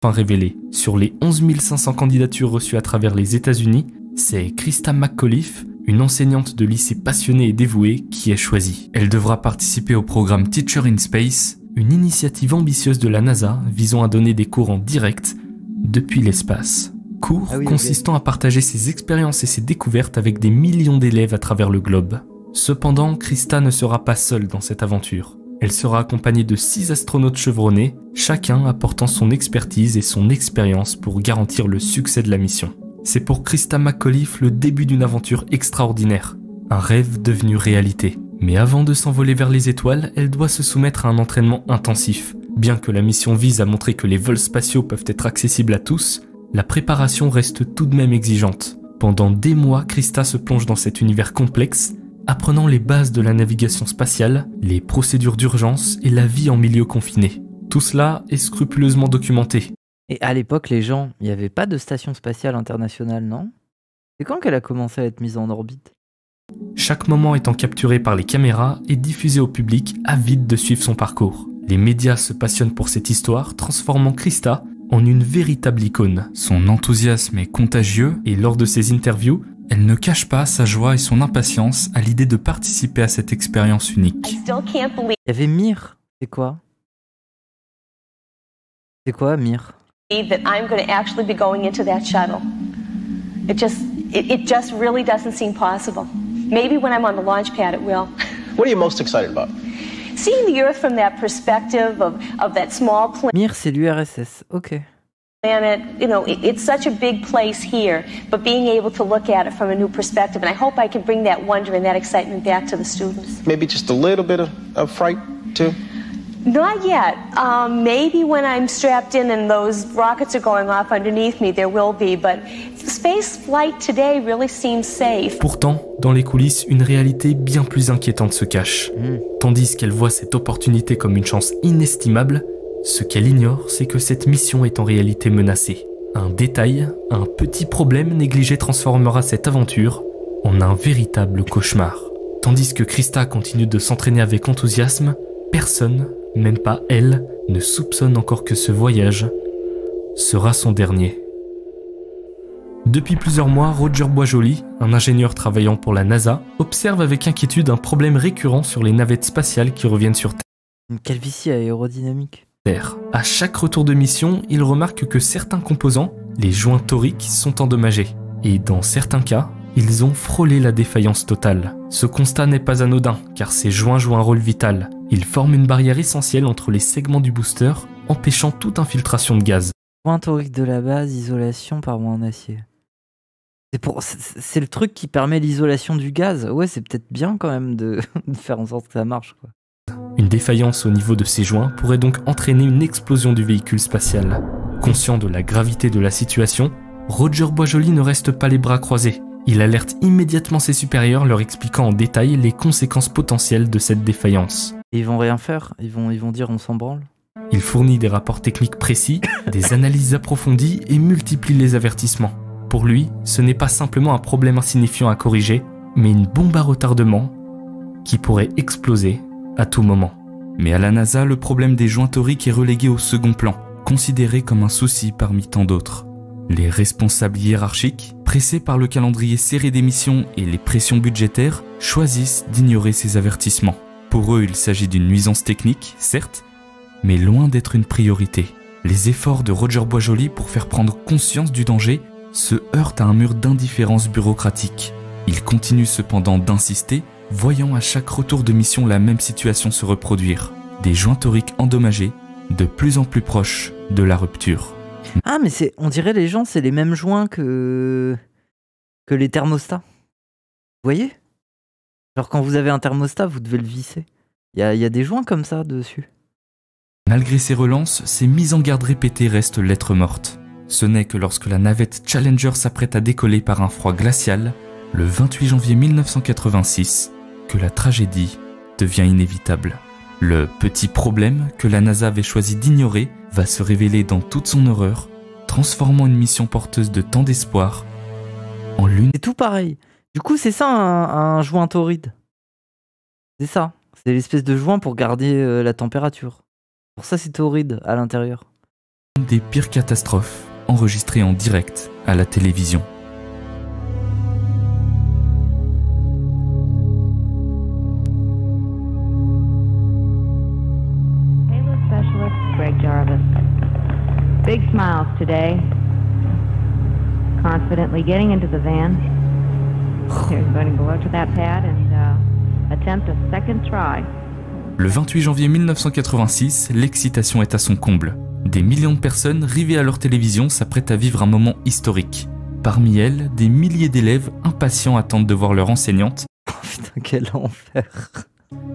Enfin révélé. Sur les 11 500 candidatures reçues à travers les États-Unis, c'est Christa McAuliffe, une enseignante de lycée passionnée et dévouée, qui est choisie. Elle devra participer au programme Teacher in Space, une initiative ambitieuse de la NASA visant à donner des cours en direct depuis l'espace. Cours consistant à partager ses expériences et ses découvertes avec des millions d'élèves à travers le globe. Cependant, Christa ne sera pas seule dans cette aventure. Elle sera accompagnée de 6 astronautes chevronnés, chacun apportant son expertise et son expérience pour garantir le succès de la mission. C'est pour Christa McAuliffe le début d'une aventure extraordinaire, un rêve devenu réalité. Mais avant de s'envoler vers les étoiles, elle doit se soumettre à un entraînement intensif. Bien que la mission vise à montrer que les vols spatiaux peuvent être accessibles à tous, la préparation reste tout de même exigeante. Pendant des mois, Christa se plonge dans cet univers complexe, apprenant les bases de la navigation spatiale, les procédures d'urgence et la vie en milieu confiné. Tout cela est scrupuleusement documenté. Et à l'époque, les gens, il n'y avait pas de station spatiale internationale, non? C'est quand qu'elle a commencé à être mise en orbite? Chaque moment étant capturé par les caméras et diffusé au public avide de suivre son parcours. Les médias se passionnent pour cette histoire, transformant Christa en une véritable icône. Son enthousiasme est contagieux et lors de ses interviews, elle ne cache pas sa joie et son impatience à l'idée de participer à cette expérience unique. Il y avait Mir, c'est quoi? C'est quoi Mir? That I'm going to actually be going into that shuttle. It just really doesn't seem possible. Maybe when I'm on the launch pad it will. What are you most excited about? Seeing the Earth from that perspective of that small planet. Mir, c'est l'URSS. OK. Planet, you know, it's such a big place here, but being able to look at it from a new perspective, and I hope I can bring that wonder and that excitement back to the students. Maybe just a little bit of fright too? Not yet. Maybe when I'm strapped in and those rockets are going off underneath me, there will be, but space flight today really seems safe. Pourtant, dans les coulisses, une réalité bien plus inquiétante se cache. Tandis qu'elle voit cette opportunité comme une chance inestimable, ce qu'elle ignore, c'est que cette mission est en réalité menacée. Un détail, un petit problème négligé transformera cette aventure en un véritable cauchemar. Tandis que Christa continue de s'entraîner avec enthousiasme, personne, même pas elle, ne soupçonne encore que ce voyage sera son dernier. Depuis plusieurs mois, Roger Boisjoli, un ingénieur travaillant pour la NASA, observe avec inquiétude un problème récurrent sur les navettes spatiales qui reviennent sur Terre. Une calvitie aérodynamique. À chaque retour de mission, il remarque que certains composants, les joints toriques, sont endommagés. Et dans certains cas, ils ont frôlé la défaillance totale. Ce constat n'est pas anodin, car ces joints jouent un rôle vital. Ils forment une barrière essentielle entre les segments du booster, empêchant toute infiltration de gaz. Joint torique de la base, isolation par voie en acier. C'est le truc qui permet l'isolation du gaz. Ouais, c'est peut-être bien quand même de faire en sorte que ça marche, quoi. Une défaillance au niveau de ces joints pourrait donc entraîner une explosion du véhicule spatial. Conscient de la gravité de la situation, Roger Boisjoli ne reste pas les bras croisés. Il alerte immédiatement ses supérieurs, leur expliquant en détail les conséquences potentielles de cette défaillance. Et ils vont rien faire? Ils vont dire on s'en branle? Il fournit des rapports techniques précis, des analyses approfondies et multiplie les avertissements. Pour lui, ce n'est pas simplement un problème insignifiant à corriger, mais une bombe à retardement qui pourrait exploser à tout moment. Mais à la NASA, le problème des joints toriques est relégué au second plan, considéré comme un souci parmi tant d'autres. Les responsables hiérarchiques, pressés par le calendrier serré des missions et les pressions budgétaires, choisissent d'ignorer ces avertissements. Pour eux, il s'agit d'une nuisance technique, certes, mais loin d'être une priorité. Les efforts de Roger Boisjoli pour faire prendre conscience du danger se heurtent à un mur d'indifférence bureaucratique. Il continue cependant d'insister, voyant à chaque retour de mission la même situation se reproduire. Des joints toriques endommagés, de plus en plus proches de la rupture. Ah, mais on dirait les gens, c'est les mêmes joints que les thermostats. Vous voyez? Genre quand vous avez un thermostat, vous devez le visser. Il y a des joints comme ça dessus. Malgré ces relances, ces mises en garde répétées restent lettre morte. Ce n'est que lorsque la navette Challenger s'apprête à décoller par un froid glacial, le 28 janvier 1986, que la tragédie devient inévitable. Le petit problème que la NASA avait choisi d'ignorer va se révéler dans toute son horreur, transformant une mission porteuse de tant d'espoir en l'une. C'est tout pareil. Du coup, c'est ça un joint torride. C'est ça. C'est l'espèce de joint pour garder la température. Pour ça, c'est torride à l'intérieur. Une des pires catastrophes enregistrées en direct à la télévision. Payload specialist Greg Jarvis. Big smiles today. Confidently getting into the van. He's going to go up to that pad and attempt a second try. Le 28 janvier 1986, l'excitation est à son comble. Des millions de personnes rivées à leur télévision s'apprêtent à vivre un moment historique. Parmi elles, des milliers d'élèves impatients attendent de voir leur enseignante, oh putain, quel enfer,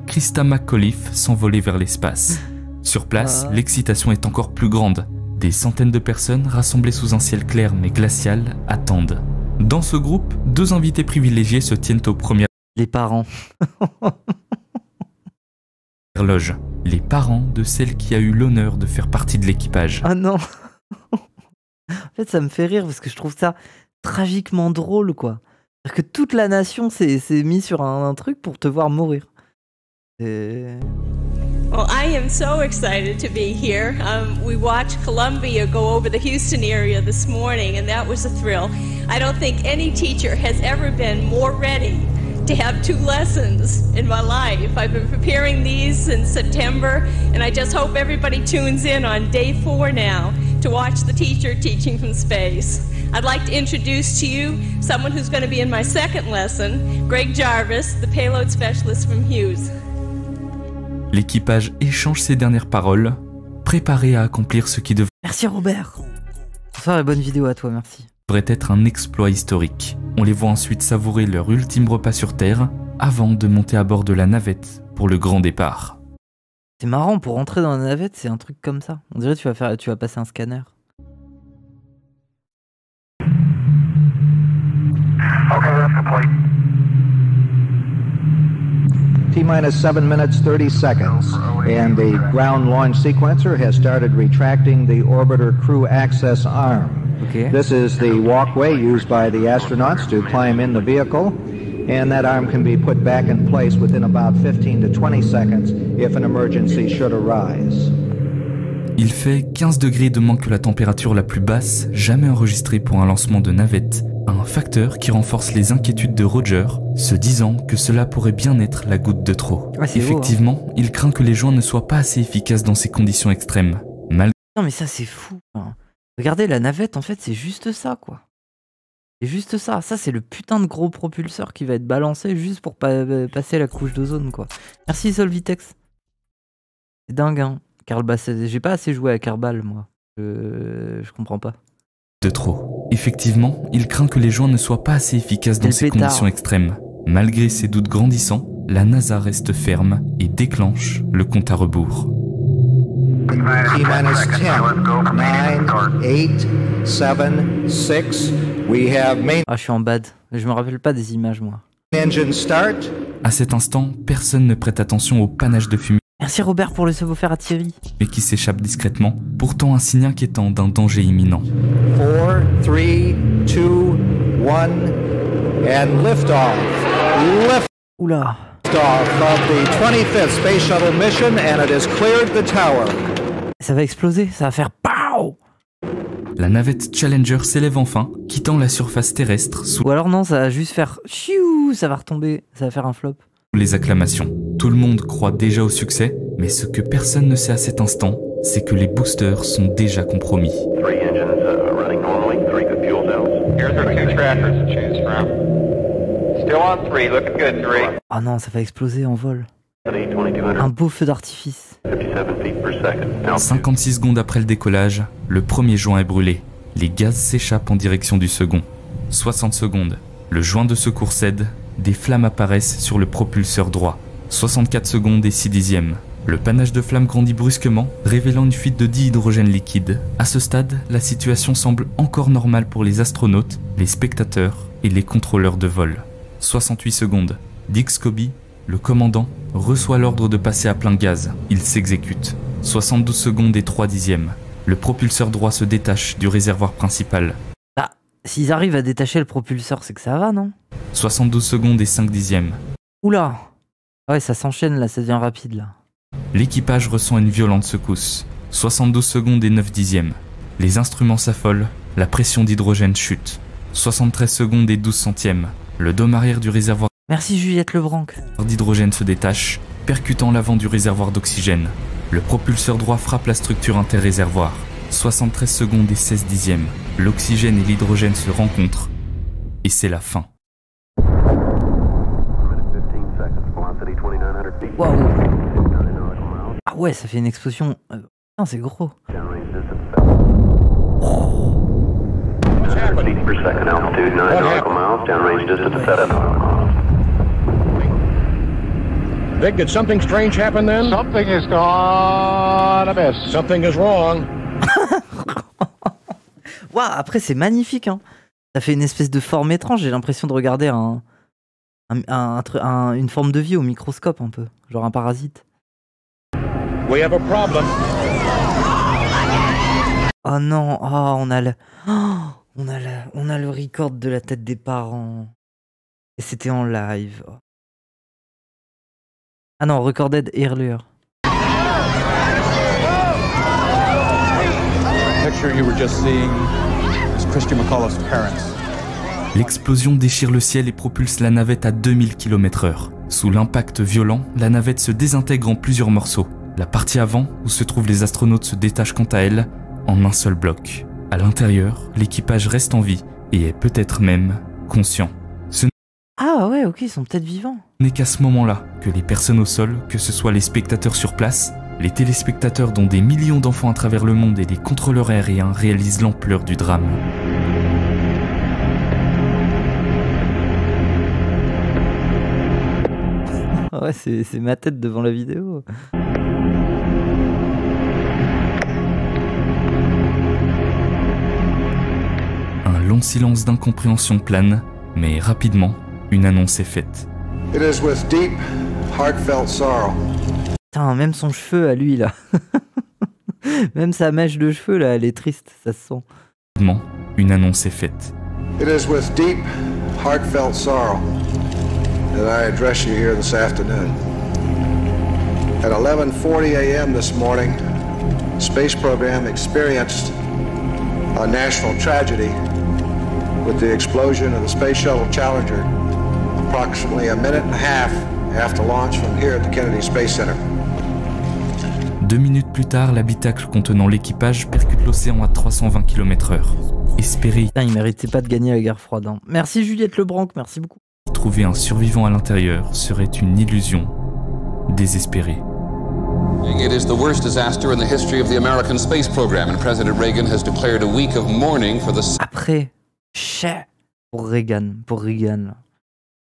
Christa McAuliffe, s'envoler vers l'espace. Sur place, l'excitation est encore plus grande. Des centaines de personnes rassemblées sous un ciel clair mais glacial attendent. Dans ce groupe, 2 invités privilégiés se tiennent aux premières les parents. loges. Les parents de celle qui a eu l'honneur de faire partie de l'équipage. Ah non. En fait, ça me fait rire parce que je trouve ça tragiquement drôle, quoi. C'est-à-dire que toute la nation s'est mise sur un truc pour te voir mourir. Well, I am so excited to be here. We watched Columbia go over the Houston area this morning, and that was a thrill. I don't think any teacher has ever been more ready to have 2 lessons in my life. I've been preparing these since September, and I just hope everybody tunes in on day 4 now to watch the teacher teaching from space. I'd like to introduce to you someone who's going to be in my second lesson, Greg Jarvis, the payload specialist from Hughes. L'équipage échange ses dernières paroles, préparé à accomplir ce qui devrait... Merci Robert. Bonsoir et bonne vidéo à toi, merci. ...devrait être un exploit historique. On les voit ensuite savourer leur ultime repas sur Terre, avant de monter à bord de la navette pour le grand départ. C'est marrant, pour rentrer dans la navette, c'est un truc comme ça. On dirait que tu vas passer un scanner. Okay, that's complete. T-minus 7 minutes 30 seconds, and the ground launch sequencer has started retracting the orbiter crew access arm. Okay. This is the walkway used by the astronauts to climb in the vehicle, and that arm can be put back in place within about 15 to 20 seconds if an emergency should arise. Il fait 15 degrés de moins que la température la plus basse jamais enregistrée pour un lancement de navette, un facteur qui renforce les inquiétudes de Roger, se disant que cela pourrait bien être la goutte de trop. Effectivement, beau, hein. Il craint que les joints ne soient pas assez efficaces dans ces conditions extrêmes. Non mais ça c'est fou. Hein. Regardez, la navette en fait c'est juste ça, quoi. C'est juste ça. Ça c'est le putain de gros propulseur qui va être balancé juste pour passer la couche d'ozone, quoi. Merci Solvitex. C'est dingue, hein. Kerbal, j'ai pas assez joué à Kerbal, moi. Je comprends pas. De trop. Effectivement, il craint que les joints ne soient pas assez efficaces dans ces conditions extrêmes. Malgré ses doutes grandissants, la NASA reste ferme et déclenche le compte à rebours. T-minus 10, 9, 8, 7, 6, we have main... Ah, je suis en bad. Je me rappelle pas des images, moi. Engine start. À cet instant, personne ne prête attention au panache de fumée. Merci Robert pour le sub offert à Thierry. Mais qui s'échappe discrètement, pourtant un signe inquiétant d'un danger imminent. 4, 3, 2, 1, and lift-off. Oula. Lift-off of the 25th Space Shuttle mission, and it has cleared the tower. Ça va exploser, ça va faire POW. La navette Challenger s'élève enfin, quittant la surface terrestre sous... Ou alors non, ça va juste faire chiou, ça va retomber, ça va faire un flop. Les acclamations. Tout le monde croit déjà au succès, mais ce que personne ne sait à cet instant, c'est que les boosters sont déjà compromis. Ah non, ça va exploser en vol. Un beau feu d'artifice. 56 secondes après le décollage, le premier joint est brûlé. Les gaz s'échappent en direction du second. 60 secondes. Le joint de secours cède. Des flammes apparaissent sur le propulseur droit. 64 secondes et 6 dixièmes. Le panache de flammes grandit brusquement, révélant une fuite de dihydrogène liquide. À ce stade, la situation semble encore normale pour les astronautes, les spectateurs et les contrôleurs de vol. 68 secondes. Dick Scobie, le commandant, reçoit l'ordre de passer à plein gaz. Il s'exécute. 72 secondes et 3 dixièmes. Le propulseur droit se détache du réservoir principal. Bah, s'ils arrivent à détacher le propulseur, c'est que ça va, non? 72 secondes et 5 dixièmes. Oula! Ouais, ça s'enchaîne là, ça devient rapide là. L'équipage ressent une violente secousse. 72 secondes et 9 dixièmes. Les instruments s'affolent, la pression d'hydrogène chute. 73 secondes et 12 centièmes. Le dôme arrière du réservoir Merci Juliette Lebranc. d'hydrogène se détache, percutant l'avant du réservoir d'oxygène. Le propulseur droit frappe la structure interréservoir. 73 secondes et 16 dixièmes. L'oxygène et l'hydrogène se rencontrent. Et c'est la fin. Waouh! Ah ouais, ça fait une explosion. Putain, c'est gros. Vic, did something strange happen then? Something is gone amiss. Something is wrong. Waouh, après c'est magnifique, hein. Ça fait une espèce de forme étrange. J'ai l'impression de regarder une forme de vie au microscope un peu, genre un parasite. We have a problem. Oh non, oh, on a le record de la tête des parents. Et c'était en live. Oh. Ah non, recorded earlier. Picture you were just seeing is Christy McAuliffe's parents. L'explosion déchire le ciel et propulse la navette à 2000 km/h. Sous l'impact violent, la navette se désintègre en plusieurs morceaux. La partie avant, où se trouvent les astronautes, se détache quant à elle en un seul bloc. À l'intérieur, l'équipage reste en vie et est peut-être même conscient. Ah ouais, ok, ils sont peut-être vivants. Ce n'est qu'à ce moment-là que les personnes au sol, que ce soit les spectateurs sur place, les téléspectateurs dont des millions d'enfants à travers le monde et les contrôleurs aériens réalisent l'ampleur du drame. Ouais, c'est ma tête devant la vidéo. Un long silence d'incompréhension plane, mais rapidement, une annonce est faite. It is with deep, heartfelt sorrow. Putain, même son cheveu à lui là. Même sa mèche de cheveux là, elle est triste, ça se sent. Rapidement, une annonce est faite. It is with deep, heartfelt sorrow that I address you here this afternoon. At 11:40 a.m. this morning, the space program experienced a national tragedy with the explosion of the Space Shuttle Challenger approximately a minute and a half after launch from here at the Kennedy Space Center. 2 minutes plus tard, l'habitacle contenant l'équipage percute l'océan à 320 km/h. Espérer Putain, il méritait pas de gagner la guerre froide. Hein. Merci Juliette Lebranc, merci beaucoup. Trouver un survivant à l'intérieur serait une illusion désespérée. It is the worst disaster in the history of the American space program, and President Reagan has declared a week of mourning for the... Après, chais pour Reagan.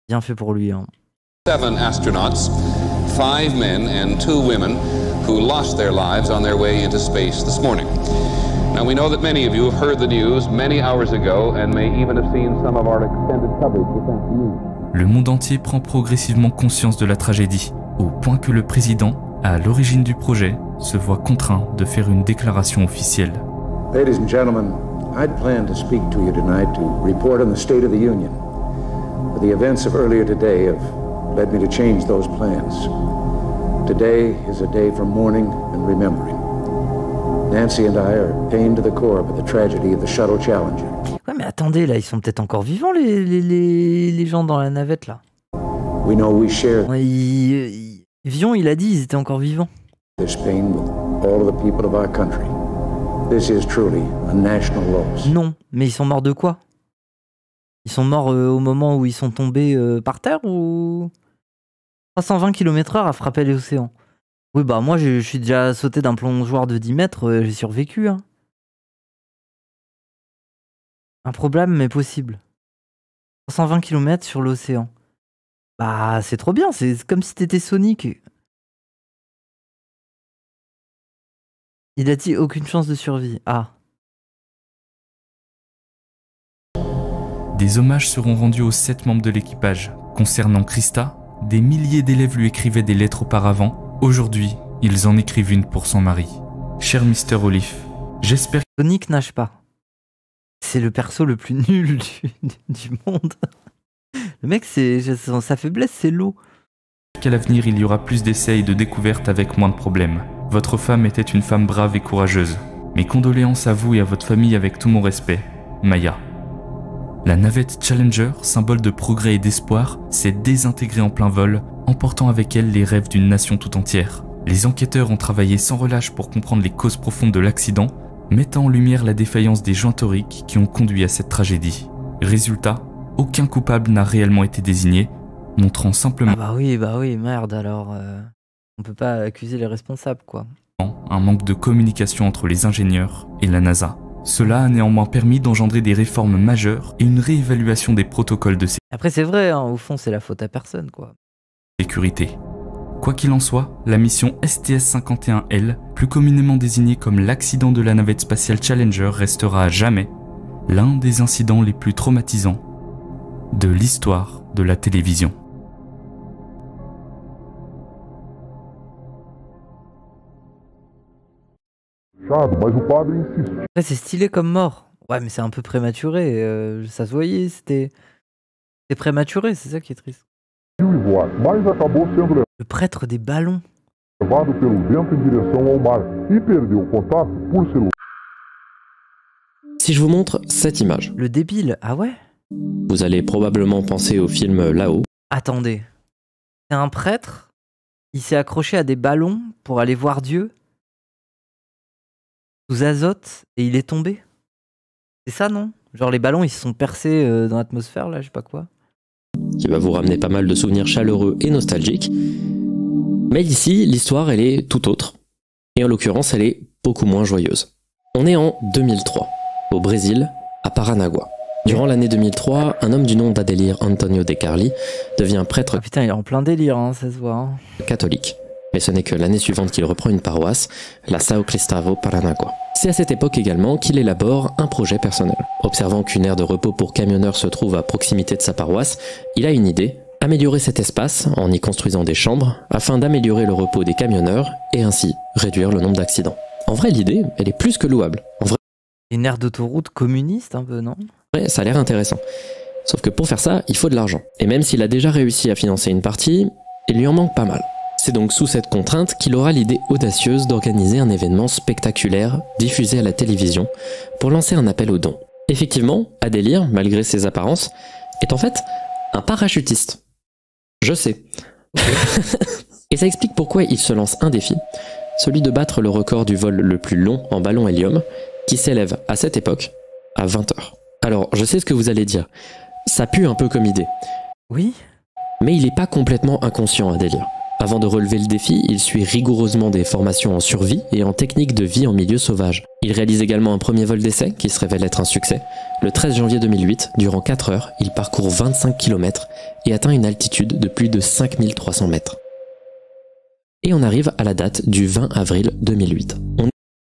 Bien fait pour lui. Hein. 7 astronauts, 5 men and 2 women who lost their lives on their way into space this morning. Now we know that many of you have heard the news many hours ago and may even have seen some of our extended coverage this afternoon. Le monde entier prend progressivement conscience de la tragédie, au point que le président, à l'origine du projet, se voit contraint de faire une déclaration officielle. Ladies and gentlemen, I'd planned to speak to you tonight to report on the State of the Union. But the events of earlier today have led me to change those plans. Today is a day for mourning and remembering. Nancy and I are pained to the core by the tragedy of the Shuttle Challenger. Ouais, mais attendez, là, ils sont peut-être encore vivants, les gens dans la navette, là. We know we share... Vion, il a dit, ils étaient encore vivants. Non, mais ils sont morts de quoi? Ils sont morts au moment où ils sont tombés par terre ou 320 km/h à frapper l'océan? Oui, bah moi je suis déjà sauté d'un plongeoir de 10 mètres, j'ai survécu. Hein. Un problème, mais possible. 320 km sur l'océan. Bah c'est trop bien, c'est comme si t'étais Sonic. Il a dit aucune chance de survie. Ah. Des hommages seront rendus aux 7 membres de l'équipage. Concernant Krista, des milliers d'élèves lui écrivaient des lettres auparavant. Aujourd'hui, ils en écrivent une pour son mari. Cher Mr. Olive, j'espère que Sonic nage pas. C'est le perso le plus nul du monde. Le mec, sa faiblesse, c'est l'eau. qu'à l'avenir il y aura plus d'essais et de découvertes avec moins de problèmes. Votre femme était une femme brave et courageuse. Mes condoléances à vous et à votre famille avec tout mon respect. Maya. La navette Challenger, symbole de progrès et d'espoir, s'est désintégrée en plein vol, emportant avec elle les rêves d'une nation tout entière. Les enquêteurs ont travaillé sans relâche pour comprendre les causes profondes de l'accident, mettant en lumière la défaillance des joints toriques qui ont conduit à cette tragédie. Résultat, aucun coupable n'a réellement été désigné, montrant simplement bah oui, merde alors. On peut pas accuser les responsables, quoi. Un manque de communication entre les ingénieurs et la NASA. Cela a néanmoins permis d'engendrer des réformes majeures et une réévaluation des protocoles de Après c'est vrai, hein, au fond c'est la faute à personne, quoi. Sécurité. Quoi qu'il en soit, la mission STS-51L, plus communément désignée comme l'accident de la navette spatiale Challenger, restera à jamais l'un des incidents les plus traumatisants de l'histoire de la télévision. Après c'est stylé comme mort. Ouais mais c'est un peu prématuré, ça se voyait, c'était prématuré, c'est ça qui est triste. Le prêtre des ballons. Si je vous montre cette image. Le débile, ah ouais? Vous allez probablement penser au film Là-haut. Attendez. C'est un prêtre, il s'est accroché à des ballons pour aller voir Dieu sous azote et il est tombé. C'est ça, non? Genre les ballons ils se sont percés dans l'atmosphère là, je sais pas quoi. Qui va vous ramener pas mal de souvenirs chaleureux et nostalgiques. Mais ici, l'histoire elle est tout autre. Et en l'occurrence, elle est beaucoup moins joyeuse. On est en 2003, au Brésil, à Paranagua. Durant l'année 2003, un homme du nom d'Adelir Antonio De Carli devient prêtre putain, il est en plein délire, hein, ça se voit. Hein. Catholique. Mais ce n'est que l'année suivante qu'il reprend une paroisse, la São Cristóvão Paranagua. C'est à cette époque également qu'il élabore un projet personnel. Observant qu'une aire de repos pour camionneurs se trouve à proximité de sa paroisse, il a une idée, améliorer cet espace en y construisant des chambres afin d'améliorer le repos des camionneurs et ainsi réduire le nombre d'accidents. En vrai, l'idée, elle est plus que louable. En vrai, une aire d'autoroute communiste un peu, non? Ouais, ça a l'air intéressant. Sauf que pour faire ça, il faut de l'argent. Et même s'il a déjà réussi à financer une partie, il lui en manque pas mal. C'est donc sous cette contrainte qu'il aura l'idée audacieuse d'organiser un événement spectaculaire diffusé à la télévision pour lancer un appel aux dons. Effectivement, Adelir, malgré ses apparences, est en fait un parachutiste. Je sais. Et ça explique pourquoi il se lance un défi, celui de battre le record du vol le plus long en ballon hélium, qui s'élève à cette époque à 20 heures. Alors, je sais ce que vous allez dire. Ça pue un peu comme idée. Oui. Mais il n'est pas complètement inconscient, Adelir. Avant de relever le défi, il suit rigoureusement des formations en survie et en technique de vie en milieu sauvage. Il réalise également un premier vol d'essai qui se révèle être un succès. Le 13 janvier 2008, durant 4 heures, il parcourt 25 km et atteint une altitude de plus de 5300 mètres. Et on arrive à la date du 20 avril 2008.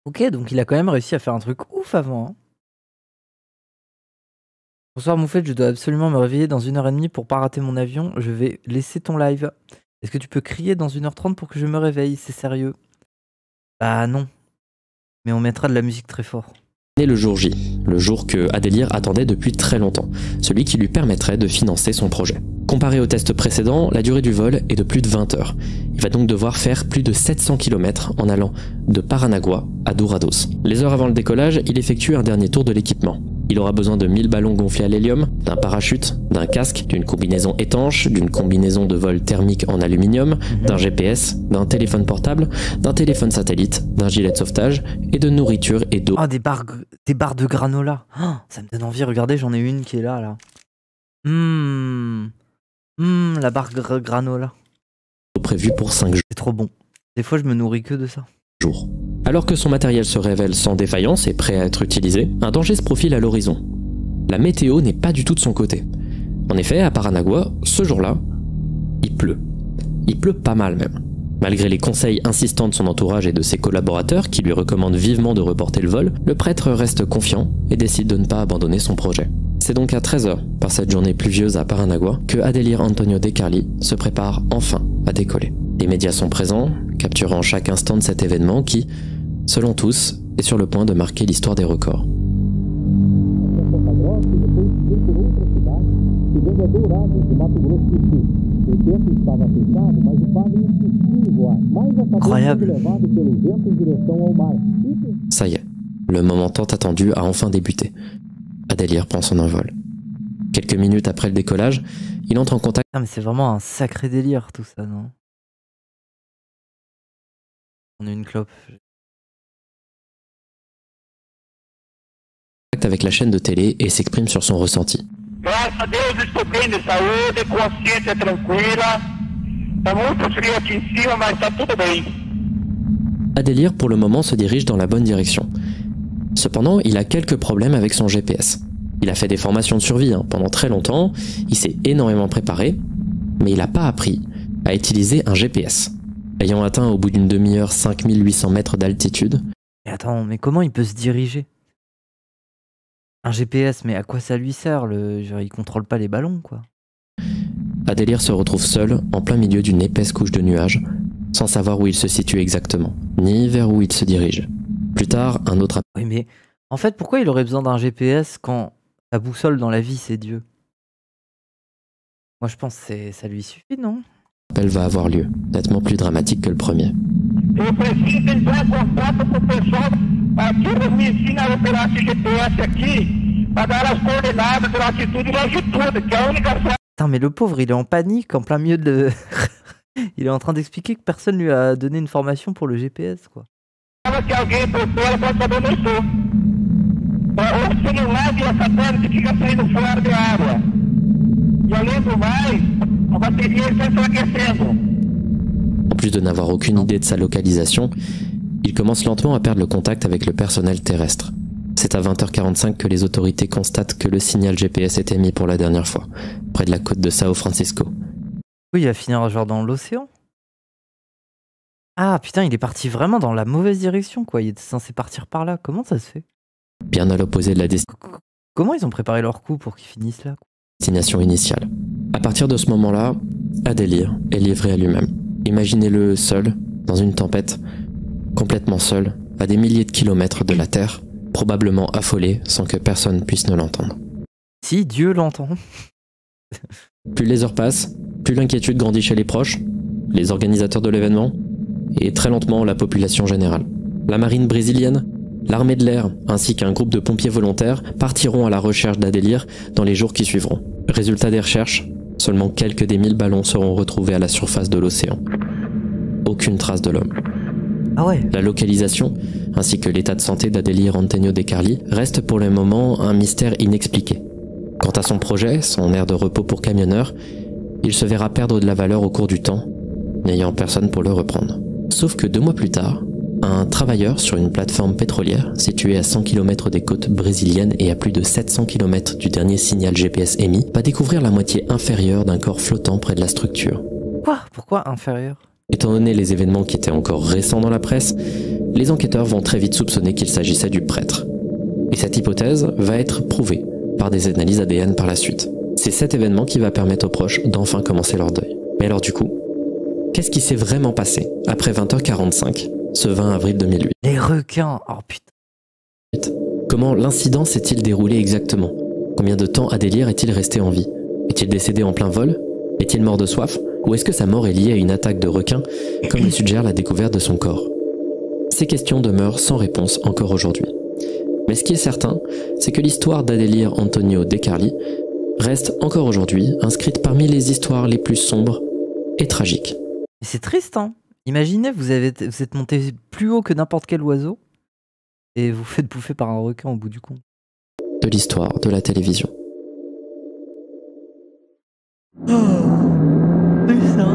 Ok, donc il a quand même réussi à faire un truc ouf avant. Hein. Bonsoir Moufette, je dois absolument me réveiller dans 1h30 pour pas rater mon avion. Je vais laisser ton live. Est-ce que tu peux crier dans 1h30 pour que je me réveille? C'est sérieux? Bah non. Mais on mettra de la musique très fort. Et le jour J, le jour que Adelir attendait depuis très longtemps, celui qui lui permettrait de financer son projet. Comparé au test précédent, la durée du vol est de plus de 20 heures. Il va donc devoir faire plus de 700 km en allant de Paranagua à Dourados. Les heures avant le décollage, il effectue un dernier tour de l'équipement. Il aura besoin de 1000 ballons gonflés à l'hélium, d'un parachute, d'un casque, d'une combinaison étanche, d'une combinaison de vol thermique en aluminium, d'un GPS, d'un téléphone portable, d'un téléphone satellite, d'un gilet de sauvetage et de nourriture et d'eau. Ah, des barres de granola. Oh, ça me donne envie, regardez, j'en ai une qui est là. La barre granola. Prévu pour 5 jours. C'est trop bon. Des fois, je me nourris que de ça. Alors que son matériel se révèle sans défaillance et prêt à être utilisé, un danger se profile à l'horizon. La météo n'est pas du tout de son côté. En effet, à Paranagua, ce jour-là, il pleut. Il pleut pas mal même. Malgré les conseils insistants de son entourage et de ses collaborateurs qui lui recommandent vivement de reporter le vol, le prêtre reste confiant et décide de ne pas abandonner son projet. C'est donc à 13h, par cette journée pluvieuse à Paranagua, que Adelir Antonio De Carli se prépare enfin à décoller. Les médias sont présents, capturant chaque instant de cet événement qui, selon tous, est sur le point de marquer l'histoire des records. Incroyable. Ça y est, le moment tant attendu a enfin débuté. Adelir prend son envol. Quelques minutes après le décollage, il entre en contact... Ah mais c'est vraiment un sacré délire tout ça, non? On a une clope. Avec la chaîne de télé et s'exprime sur son ressenti. Graças a Deus estou bem de saúde, consciência tranquila. Tá muito frio aqui em cima, mas tá tudo bem. Adelir pour le moment se dirige dans la bonne direction. Cependant, il a quelques problèmes avec son GPS. Il a fait des formations de survie pendant très longtemps, il s'est énormément préparé, mais il n'a pas appris à utiliser un GPS. Ayant atteint au bout d'une demi-heure 5800 mètres d'altitude... Mais attends, mais comment il peut se diriger? Un GPS, mais à quoi ça lui sert? Genre, il contrôle pas les ballons, quoi. Adelir se retrouve seul, en plein milieu d'une épaisse couche de nuages, sans savoir où il se situe exactement, ni vers où il se dirige. Plus tard, un autre... Oui, mais en fait, pourquoi il aurait besoin d'un GPS quand la boussole dans la vie, c'est Dieu? Moi, je pense que ça lui suffit, non? L'appel va avoir lieu, nettement plus dramatique que le premier. Eu preciso entrar em contato com o pessoal que me ensina a operar esse GPS aqui para dar as coordenadas de latitude e longitude, que é a única forma. Putain, mais le pauvre, il est en panique, en plein milieu de... Il est en train d'expliquer que personne lui a donné une formation pour le GPS, quoi. Que alguém por fora pode saber onde eu estou. O celular via satélite fica saindo fora da água. E além do mais, a bateria está enfraquecendo. En plus de n'avoir aucune idée de sa localisation, il commence lentement à perdre le contact avec le personnel terrestre. C'est à 20h45 que les autorités constatent que le signal GPS est émis pour la dernière fois, près de la côte de São Francisco. Oui, il va finir genre dans l'océan. Ah putain, il est parti vraiment dans la mauvaise direction, quoi. Il était censé partir par là. Comment ça se fait? Bien à l'opposé de la Comment ils ont préparé leur coup pour qu'ils finissent là, quoi? Destination initiale. À partir de ce moment-là, Adelir est livré à lui-même. Imaginez-le seul, dans une tempête, complètement seul, à des milliers de kilomètres de la Terre, probablement affolé sans que personne puisse ne l'entendre. Si, Dieu l'entend. Plus les heures passent, plus l'inquiétude grandit chez les proches, les organisateurs de l'événement, et très lentement la population générale. La marine brésilienne, l'armée de l'air, ainsi qu'un groupe de pompiers volontaires partiront à la recherche d'Adelir dans les jours qui suivront. Résultat des recherches, seulement quelques des 1000 ballons seront retrouvés à la surface de l'océan. Aucune trace de l'homme. Ah ouais. La localisation, ainsi que l'état de santé d'Adelir Antonio De Carli, reste pour le moment un mystère inexpliqué. Quant à son projet, son aire de repos pour camionneur, il se verra perdre de la valeur au cours du temps, n'ayant personne pour le reprendre. Sauf que 2 mois plus tard, un travailleur sur une plateforme pétrolière située à 100 km des côtes brésiliennes et à plus de 700 km du dernier signal GPS émis, va découvrir la moitié inférieure d'un corps flottant près de la structure. Quoi? Pourquoi inférieur? Étant donné les événements qui étaient encore récents dans la presse, les enquêteurs vont très vite soupçonner qu'il s'agissait du prêtre. Et cette hypothèse va être prouvée par des analyses ADN par la suite. C'est cet événement qui va permettre aux proches d'enfin commencer leur deuil. Mais alors du coup, qu'est-ce qui s'est vraiment passé après 20h45, ce 20 avril 2008? Les requins, oh putain. Comment l'incident s'est-il déroulé exactement? Combien de temps Adelir est-il resté en vie? Est-il décédé en plein vol? Est-il mort de soif? Ou est-ce que sa mort est liée à une attaque de requins, comme le suggère la découverte de son corps? Ces questions demeurent sans réponse encore aujourd'hui. Mais ce qui est certain, c'est que l'histoire d'Adelir Antonio De Carli reste encore aujourd'hui inscrite parmi les histoires les plus sombres et tragiques. Et c'est triste, hein. Imaginez, vous êtes monté plus haut que n'importe quel oiseau et vous faites bouffer par un requin au bout du compte. De l'histoire de la télévision. Oh, c'est ça.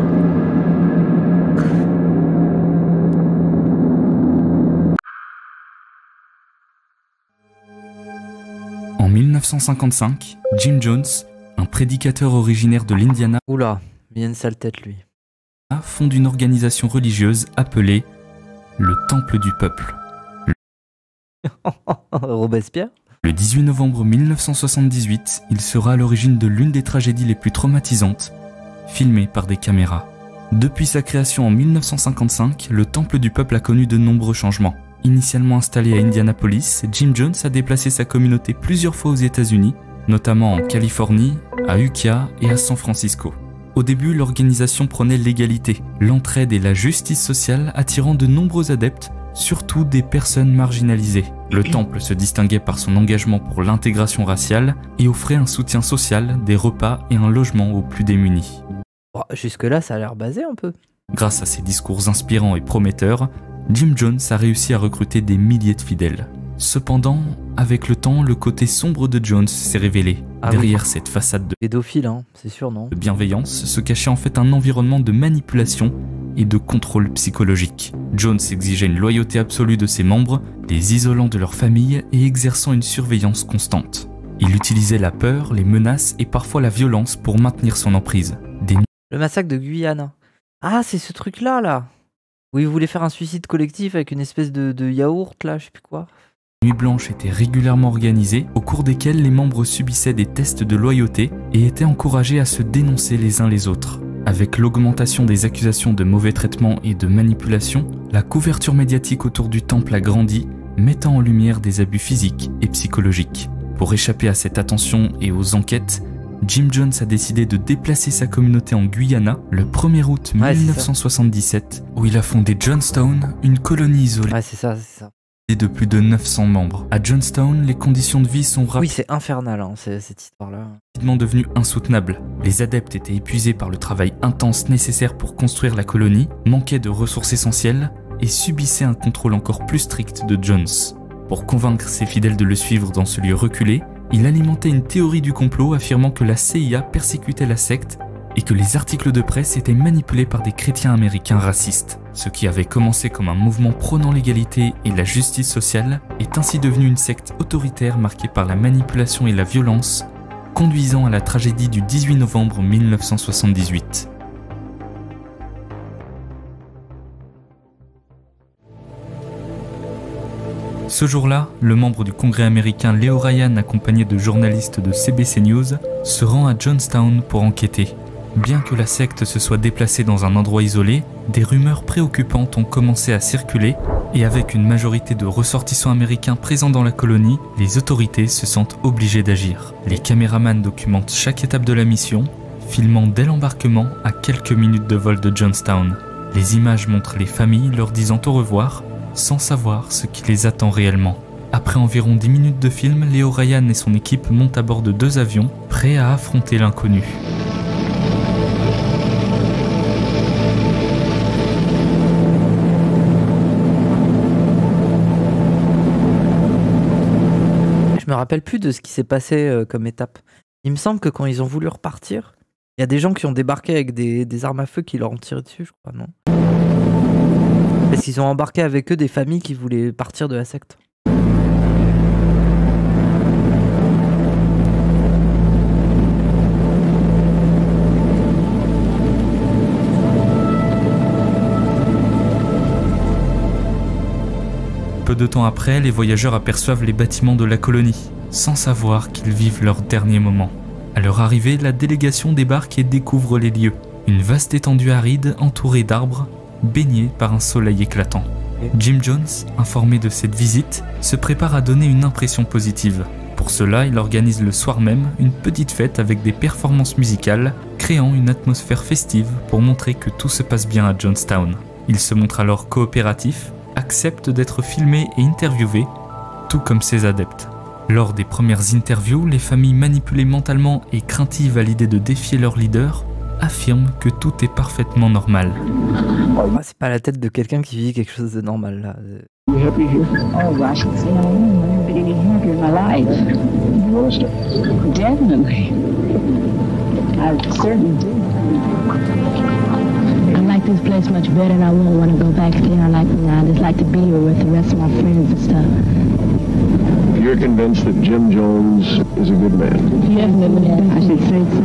En 1955, Jim Jones, un prédicateur originaire de l'Indiana, oula, il a une sale tête lui, fonde une organisation religieuse appelée le Temple du Peuple. Robespierre. Le 18 novembre 1978, il sera à l'origine de l'une des tragédies les plus traumatisantes, filmée par des caméras. Depuis sa création en 1955, le Temple du Peuple a connu de nombreux changements. Initialement installé à Indianapolis, Jim Jones a déplacé sa communauté plusieurs fois aux États-Unis, notamment en Californie, à Ukiah et à San Francisco. Au début, l'organisation prônait l'égalité, l'entraide et la justice sociale, attirant de nombreux adeptes, surtout des personnes marginalisées. Le temple se distinguait par son engagement pour l'intégration raciale et offrait un soutien social, des repas et un logement aux plus démunis. Jusque-là, ça a l'air basé un peu. Grâce à ses discours inspirants et prometteurs, Jim Jones a réussi à recruter des milliers de fidèles. Cependant, avec le temps, le côté sombre de Jones s'est révélé. Derrière cette façade de pédophile, hein, c'est sûr, non ? De bienveillance se cachait en fait un environnement de manipulation et de contrôle psychologique. Jones exigeait une loyauté absolue de ses membres, les isolant de leur famille et exerçant une surveillance constante. Il utilisait la peur, les menaces et parfois la violence pour maintenir son emprise. Le massacre de Guyane. Ah, c'est ce truc-là, là. Où il voulait faire un suicide collectif avec une espèce de yaourt, là, je sais plus quoi. Les nuits blanches étaient régulièrement organisées, au cours desquelles les membres subissaient des tests de loyauté et étaient encouragés à se dénoncer les uns les autres. Avec l'augmentation des accusations de mauvais traitement et de manipulation, la couverture médiatique autour du temple a grandi, mettant en lumière des abus physiques et psychologiques. Pour échapper à cette attention et aux enquêtes, Jim Jones a décidé de déplacer sa communauté en Guyana le 1er août 1977, où il a fondé Johnstown, une colonie isolée. Ouais, c'est ça. De plus de 900 membres. À Johnstown, les conditions de vie sont Oui, c'est infernal, hein, cette histoire-là. Rapidement devenues insoutenables. Les adeptes étaient épuisés par le travail intense nécessaire pour construire la colonie, manquaient de ressources essentielles et subissaient un contrôle encore plus strict de Jones. Pour convaincre ses fidèles de le suivre dans ce lieu reculé, il alimentait une théorie du complot affirmant que la CIA persécutait la secte et que les articles de presse étaient manipulés par des chrétiens américains racistes. Ce qui avait commencé comme un mouvement prônant l'égalité et la justice sociale est ainsi devenu une secte autoritaire marquée par la manipulation et la violence, conduisant à la tragédie du 18 novembre 1978. Ce jour-là, le membre du Congrès américain Leo Ryan, accompagné de journalistes de CBC News, se rend à Johnstown pour enquêter. Bien que la secte se soit déplacée dans un endroit isolé, des rumeurs préoccupantes ont commencé à circuler et avec une majorité de ressortissants américains présents dans la colonie, les autorités se sentent obligées d'agir. Les caméramans documentent chaque étape de la mission, filmant dès l'embarquement à quelques minutes de vol de Johnstown. Les images montrent les familles leur disant au revoir, sans savoir ce qui les attend réellement. Après environ 10 minutes de film, Leo Ryan et son équipe montent à bord de 2 avions, prêts à affronter l'inconnu. Je me rappelle plus de ce qui s'est passé comme étape. Il me semble que quand ils ont voulu repartir, il y a des gens qui ont débarqué avec des armes à feu qui leur ont tiré dessus, je crois, non ? Parce qu'ils ont embarqué avec eux des familles qui voulaient partir de la secte. Peu de temps après, les voyageurs aperçoivent les bâtiments de la colonie, sans savoir qu'ils vivent leur dernier moment. À leur arrivée, la délégation débarque et découvre les lieux. Une vaste étendue aride entourée d'arbres, baignée par un soleil éclatant. Jim Jones, informé de cette visite, se prépare à donner une impression positive. Pour cela, il organise le soir même une petite fête avec des performances musicales, créant une atmosphère festive pour montrer que tout se passe bien à Johnstown. Il se montre alors coopératif, accepte d'être filmé et interviewé, tout comme ses adeptes. Lors des premières interviews, les familles manipulées mentalement et craintives à l'idée de défier leur leader affirment que tout est parfaitement normal. Ah, c'est pas la tête de quelqu'un qui vit quelque chose de normal là. You happy here? Oh gosh, it's never been any happier in my life. Definitely. I certainly do. I like this place much better and I won't want to go back there. I just like to be here with the rest of my friends and stuff. You're convinced that Jim Jones is a good man? Definitely, I should say so.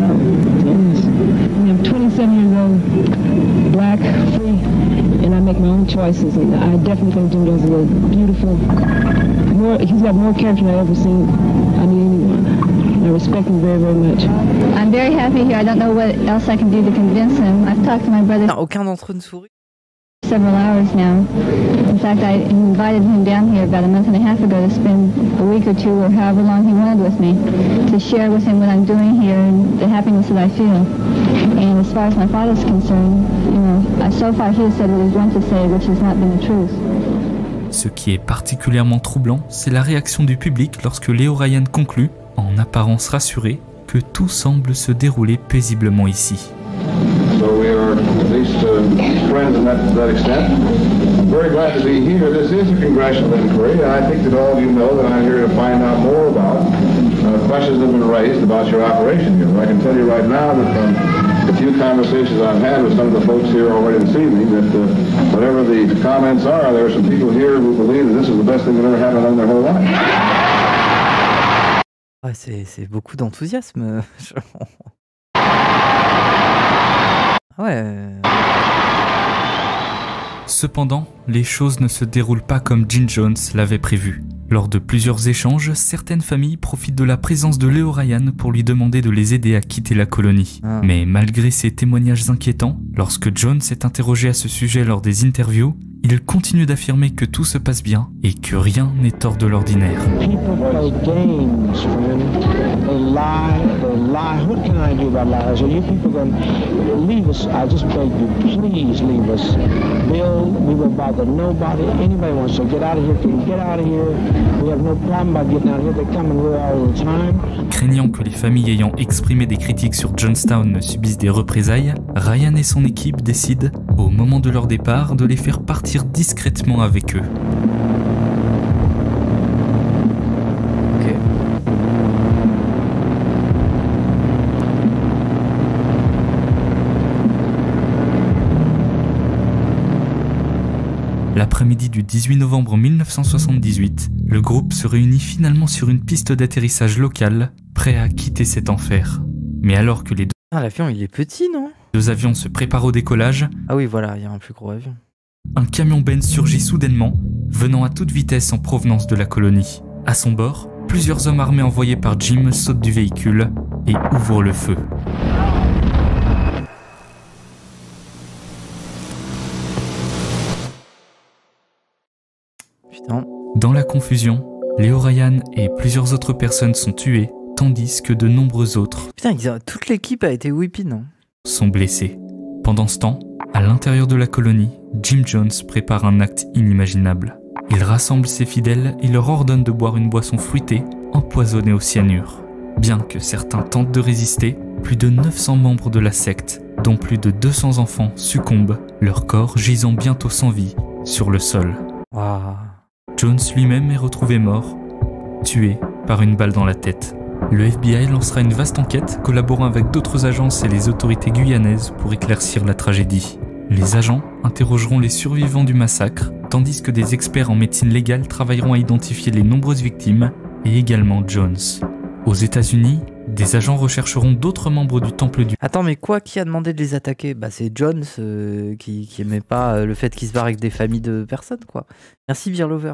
Yes. I'm 27 years old, black, free, and I make my own choices. And I definitely think Jim Jones is a beautiful, he's got more character than I've ever seen on anyone. I respect him very, very much. I'm very happy here. I don't know what else I can do to convince him. I've talked to my brother. Aucun d'entre eux ne sourit. Several hours now. In fact, I invited him down here about a month and a half ago to spend a week or two or however long he wanted with me to share with him what I'm doing here and the happiness that I feel. And as far as my father's concerned, you know, so far he has said what he's wanted to say, which has not been the truth. Ce qui est particulièrement troublant, c'est la réaction du public lorsque Leo Ryan conclut, en apparence rassuré, que tout semble se dérouler paisiblement ici. So we are at least friends to that extent. I'm very glad to be here. This is a congressional inquiry. I think that all of you know that I'm here to find out more about questions that have been raised about your operation here. I can tell you right now that from the few conversations I've had with some of the folks here already this evening, that whatever the comments are, there are some people here who believe that this is the best thing that ever happened in their whole life. Ouais, c'est beaucoup d'enthousiasme. Ouais. Cependant, les choses ne se déroulent pas comme Jim Jones l'avait prévu. Lors de plusieurs échanges, certaines familles profitent de la présence de Leo Ryan pour lui demander de les aider à quitter la colonie. Mais malgré ces témoignages inquiétants, lorsque Jones est interrogé à ce sujet lors des interviews, il continue d'affirmer que tout se passe bien et que rien n'est hors de l'ordinaire. People play games, friend. They lie. What can I do about lies? Are you people going to leave us? I just beg you, please leave us. Bill, we will bother nobody. Anybody wants to get out of here can get out of here. We have no problem about getting out of here. They come and we're all the time. Craignant que les familles ayant exprimé des critiques sur Jonestown ne subissent des représailles, Ryan et son équipe décident, au moment de leur départ, de les faire partir discrètement avec eux. Ok. L'après-midi du 18 novembre 1978, le groupe se réunit finalement sur une piste d'atterrissage locale, prêt à quitter cet enfer. Mais alors que les l'avion il est petit, non? deux avions se préparent au décollage, Ah oui, voilà, il y a un plus gros avion. un camion Benz surgit soudainement, venant à toute vitesse en provenance de la colonie. À son bord, plusieurs hommes armés envoyés par Jim sautent du véhicule et ouvrent le feu. Putain. Dans la confusion, Leo Ryan et plusieurs autres personnes sont tuées, tandis que de nombreux autres Putain, toute l'équipe a été whippée, non? sont blessés. Pendant ce temps, à l'intérieur de la colonie, Jim Jones prépare un acte inimaginable. Il rassemble ses fidèles et leur ordonne de boire une boisson fruitée, empoisonnée au cyanure. Bien que certains tentent de résister, plus de 900 membres de la secte, dont plus de 200 enfants, succombent, leur corps gisant bientôt sans vie sur le sol. Waouh. Jones lui-même est retrouvé mort, tué par une balle dans la tête. Le FBI lancera une vaste enquête, collaborant avec d'autres agences et les autorités guyanaises pour éclaircir la tragédie. Les agents interrogeront les survivants du massacre, tandis que des experts en médecine légale travailleront à identifier les nombreuses victimes, et également Jones. Aux États-Unis, des agents rechercheront d'autres membres du Temple du... Attends, mais quoi? Qui a demandé de les attaquer? Bah c'est Jones qui aimait pas le fait qu'ils se barrent avec des familles de personnes, quoi. Merci Beerlover.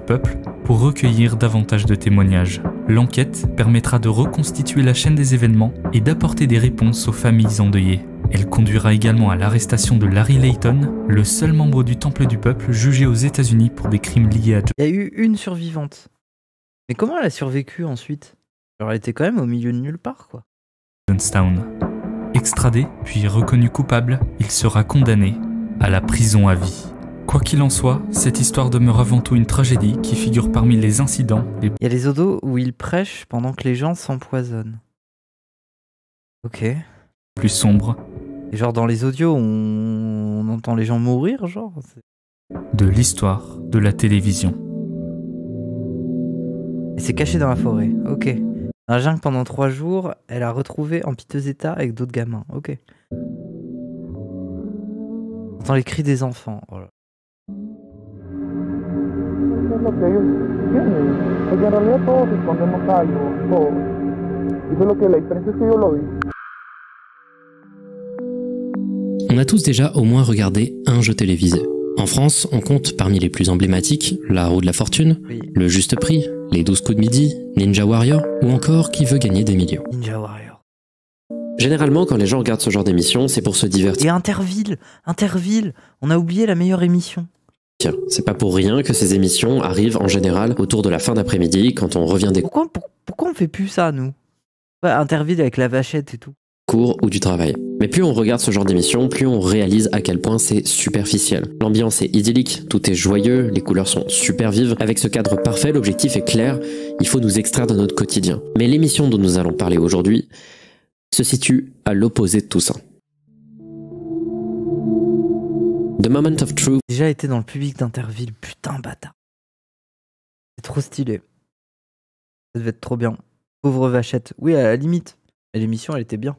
Peuple pour recueillir davantage de témoignages. L'enquête permettra de reconstituer la chaîne des événements et d'apporter des réponses aux familles endeuillées. Elle conduira également à l'arrestation de Larry Layton, le seul membre du Temple du Peuple jugé aux États-Unis pour des crimes liés à Jones. Il y a eu une survivante. Mais comment elle a survécu ensuite? Alors elle était quand même au milieu de nulle part, quoi. Jonestown. Extradé, puis reconnu coupable, il sera condamné à la prison à vie. Quoi qu'il en soit, cette histoire demeure avant tout une tragédie qui figure parmi les incidents les... Il y a les audios où il prêche pendant que les gens s'empoisonnent. Ok. plus sombres Et genre dans les audios, on entend les gens mourir, genre de l'histoire de la télévision. Et c'est caché dans la forêt, ok. Un jungle pendant 3 jours, elle a retrouvé en piteux état avec d'autres gamins, ok. On entend les cris des enfants, oh là. On a tous déjà au moins regardé un jeu télévisé. En France, on compte parmi les plus emblématiques La Roue de la Fortune, Oui. Le Juste Prix, Les 12 coups de midi, Ninja Warrior ou encore Qui veut gagner des millions. Ninja Warrior. Généralement, quand les gens regardent ce genre d'émission, c'est pour se divertir. Et Interville, on a oublié la meilleure émission. C'est pas pour rien que ces émissions arrivent en général autour de la fin d'après-midi quand on revient des Pourquoi on fait plus ça, nous? Ouais, Interville avec la vachette et tout. cours ou du travail. Mais plus on regarde ce genre d'émission, plus on réalise à quel point c'est superficiel. L'ambiance est idyllique, tout est joyeux, les couleurs sont super vives. Avec ce cadre parfait, l'objectif est clair, il faut nous extraire de notre quotidien. Mais l'émission dont nous allons parler aujourd'hui se situe à l'opposé de tout ça. The Moment of Truth. J'ai déjà été dans le public d'Interville, putain bâtard. C'est trop stylé. Ça devait être trop bien. Pauvre vachette. Oui, à la limite. Mais l'émission, elle était bien.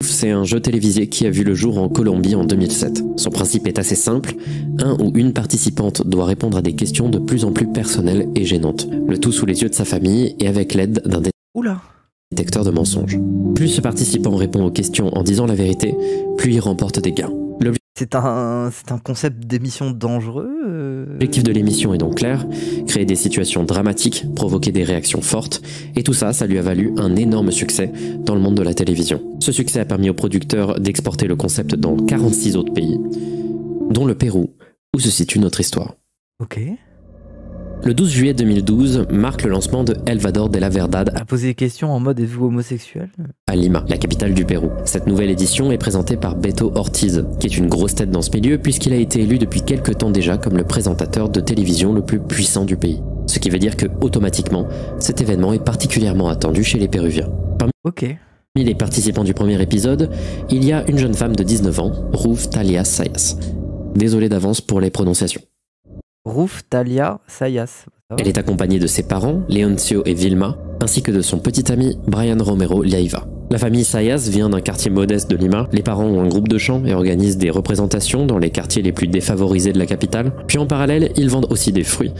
C'est un jeu télévisé qui a vu le jour en Colombie en 2007. Son principe est assez simple. Un ou une participante doit répondre à des questions de plus en plus personnelles et gênantes. Le tout sous les yeux de sa famille et avec l'aide d'un détecteur de mensonges. Plus ce participant répond aux questions en disant la vérité, plus il remporte des gains. C'est un concept d'émission dangereux. L'objectif de l'émission est donc clair, créer des situations dramatiques, provoquer des réactions fortes, et tout ça, ça lui a valu un énorme succès dans le monde de la télévision. Ce succès a permis aux producteurs d'exporter le concept dans 46 autres pays, dont le Pérou, où se situe notre histoire. Ok. Le 12 juillet 2012 marque le lancement de El Vador de la Verdad À poser des questions en mode êtes-vous homosexuel? à Lima, la capitale du Pérou. Cette nouvelle édition est présentée par Beto Ortiz, qui est une grosse tête dans ce milieu puisqu'il a été élu depuis quelques temps déjà comme le présentateur de télévision le plus puissant du pays. Ce qui veut dire que, automatiquement, cet événement est particulièrement attendu chez les Péruviens. Parmi les participants du premier épisode, il y a une jeune femme de 19 ans, Ruth Talia Sayas. Désolé d'avance pour les prononciations. Ruth Talia Sayas. Elle est accompagnée de ses parents, Leoncio et Vilma, ainsi que de son petit ami, Brian Romero Leiva. La famille Sayas vient d'un quartier modeste de Lima. Les parents ont un groupe de chant et organisent des représentations dans les quartiers les plus défavorisés de la capitale. Puis en parallèle, ils vendent aussi des fruits.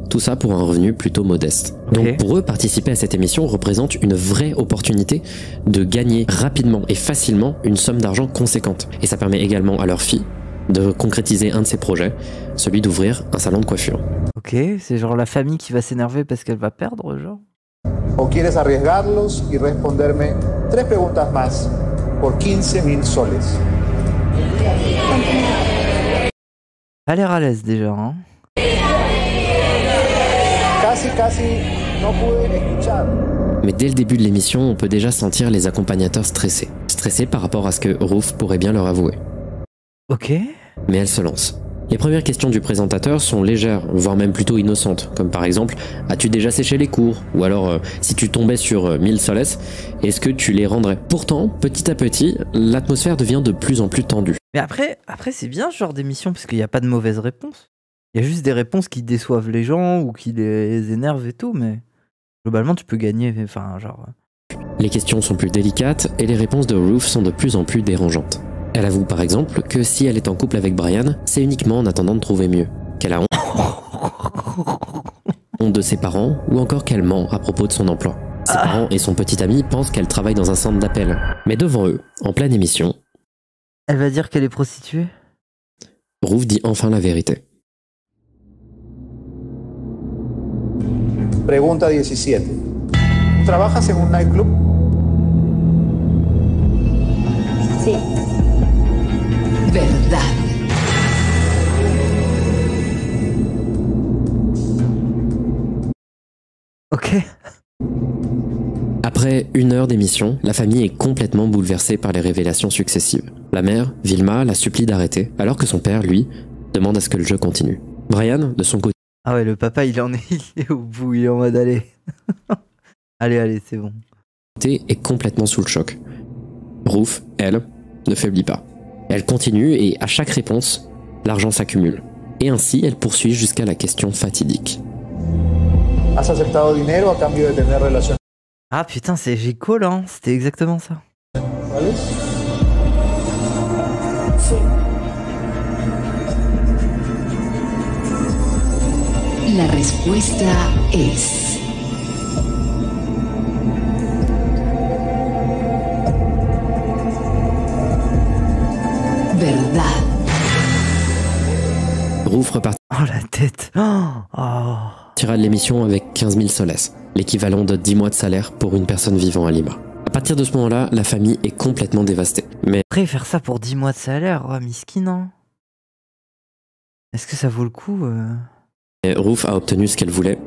Tout ça pour un revenu plutôt modeste. Donc pour eux, participer à cette émission représente une vraie opportunité de gagner rapidement et facilement une somme d'argent conséquente. Et ça permet également à leur fille de concrétiser un de ses projets, celui d'ouvrir un salon de coiffure. Ok, c'est genre la famille qui va s'énerver parce qu'elle va perdre, genre. ¿O quieres arriesgarlos y responderme 3 preguntas más por 15.000 soles? Elle a l'air à l'aise déjà, hein. Casi no pude escuchar. Mais dès le début de l'émission, on peut déjà sentir les accompagnateurs stressés. Stressés par rapport à ce que Ruth pourrait bien leur avouer. Ok. Mais elle se lance. Les premières questions du présentateur sont légères, voire même plutôt innocentes, comme par exemple « As-tu déjà séché les cours ?» ou alors si tu tombais sur 1000 soles, est-ce que tu les rendrais ?» Pourtant, petit à petit, l'atmosphère devient de plus en plus tendue. Mais après c'est bien ce genre d'émission parce qu'il n'y a pas de mauvaises réponses. Il y a juste des réponses qui déçoivent les gens ou qui les énervent et tout, mais globalement tu peux gagner, enfin genre... Les questions sont plus délicates et les réponses de Ruth sont de plus en plus dérangeantes. Elle avoue par exemple que si elle est en couple avec Brian, c'est uniquement en attendant de trouver mieux. Qu'elle a honte de ses parents ou encore qu'elle ment à propos de son emploi. Ses parents et son petit ami pensent qu'elle travaille dans un centre d'appel. Mais devant eux, en pleine émission... Elle va dire qu'elle est prostituée? Ruth dit enfin la vérité. Pregunta 17. ¿Trabajas en un nightclub? Sí. Verdad. Ok. Après 1 heure d'émission, la famille est complètement bouleversée par les révélations successives. La mère, Vilma, la supplie d'arrêter, alors que son père, lui, demande à ce que le jeu continue. Brian, de son côté... Ah ouais, le papa, il est au bout, il est en mode allez. allez, c'est bon. Est complètement sous le choc. Ruth, elle, ne faiblit pas. Elle continue et à chaque réponse, l'argent s'accumule. Et ainsi, elle poursuit jusqu'à la question fatidique. ¿Has aceptado dinero a cambio de tener relaciones? Ah putain, c'est J-Cole, hein, c'était exactement ça. ¿Vale? Sí. La respuesta es... verdad. Ruth repartira Oh la tête. de l'émission avec 15 000 soles, l'équivalent de 10 mois de salaire pour une personne vivant à Lima. À partir de ce moment-là, la famille est complètement dévastée. Mais après, faire ça pour 10 mois de salaire, oh, miskin, hein. Est-ce que ça vaut le coup Ruth a obtenu ce qu'elle voulait,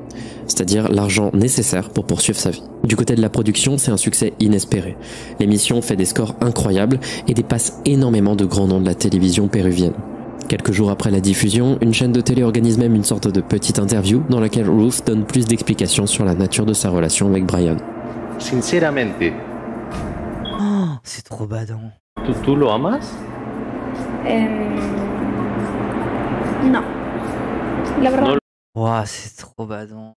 c'est-à-dire l'argent nécessaire pour poursuivre sa vie. Du côté de la production, c'est un succès inespéré. L'émission fait des scores incroyables et dépasse énormément de grands noms de la télévision péruvienne. Quelques jours après la diffusion, une chaîne de télé organise même une sorte de petite interview dans laquelle Ruth donne plus d'explications sur la nature de sa relation avec Brian. Sinceramente. Oh, c'est trop badant. ¿Tú lo amas? No. La verdad. Wow, c'est trop badant.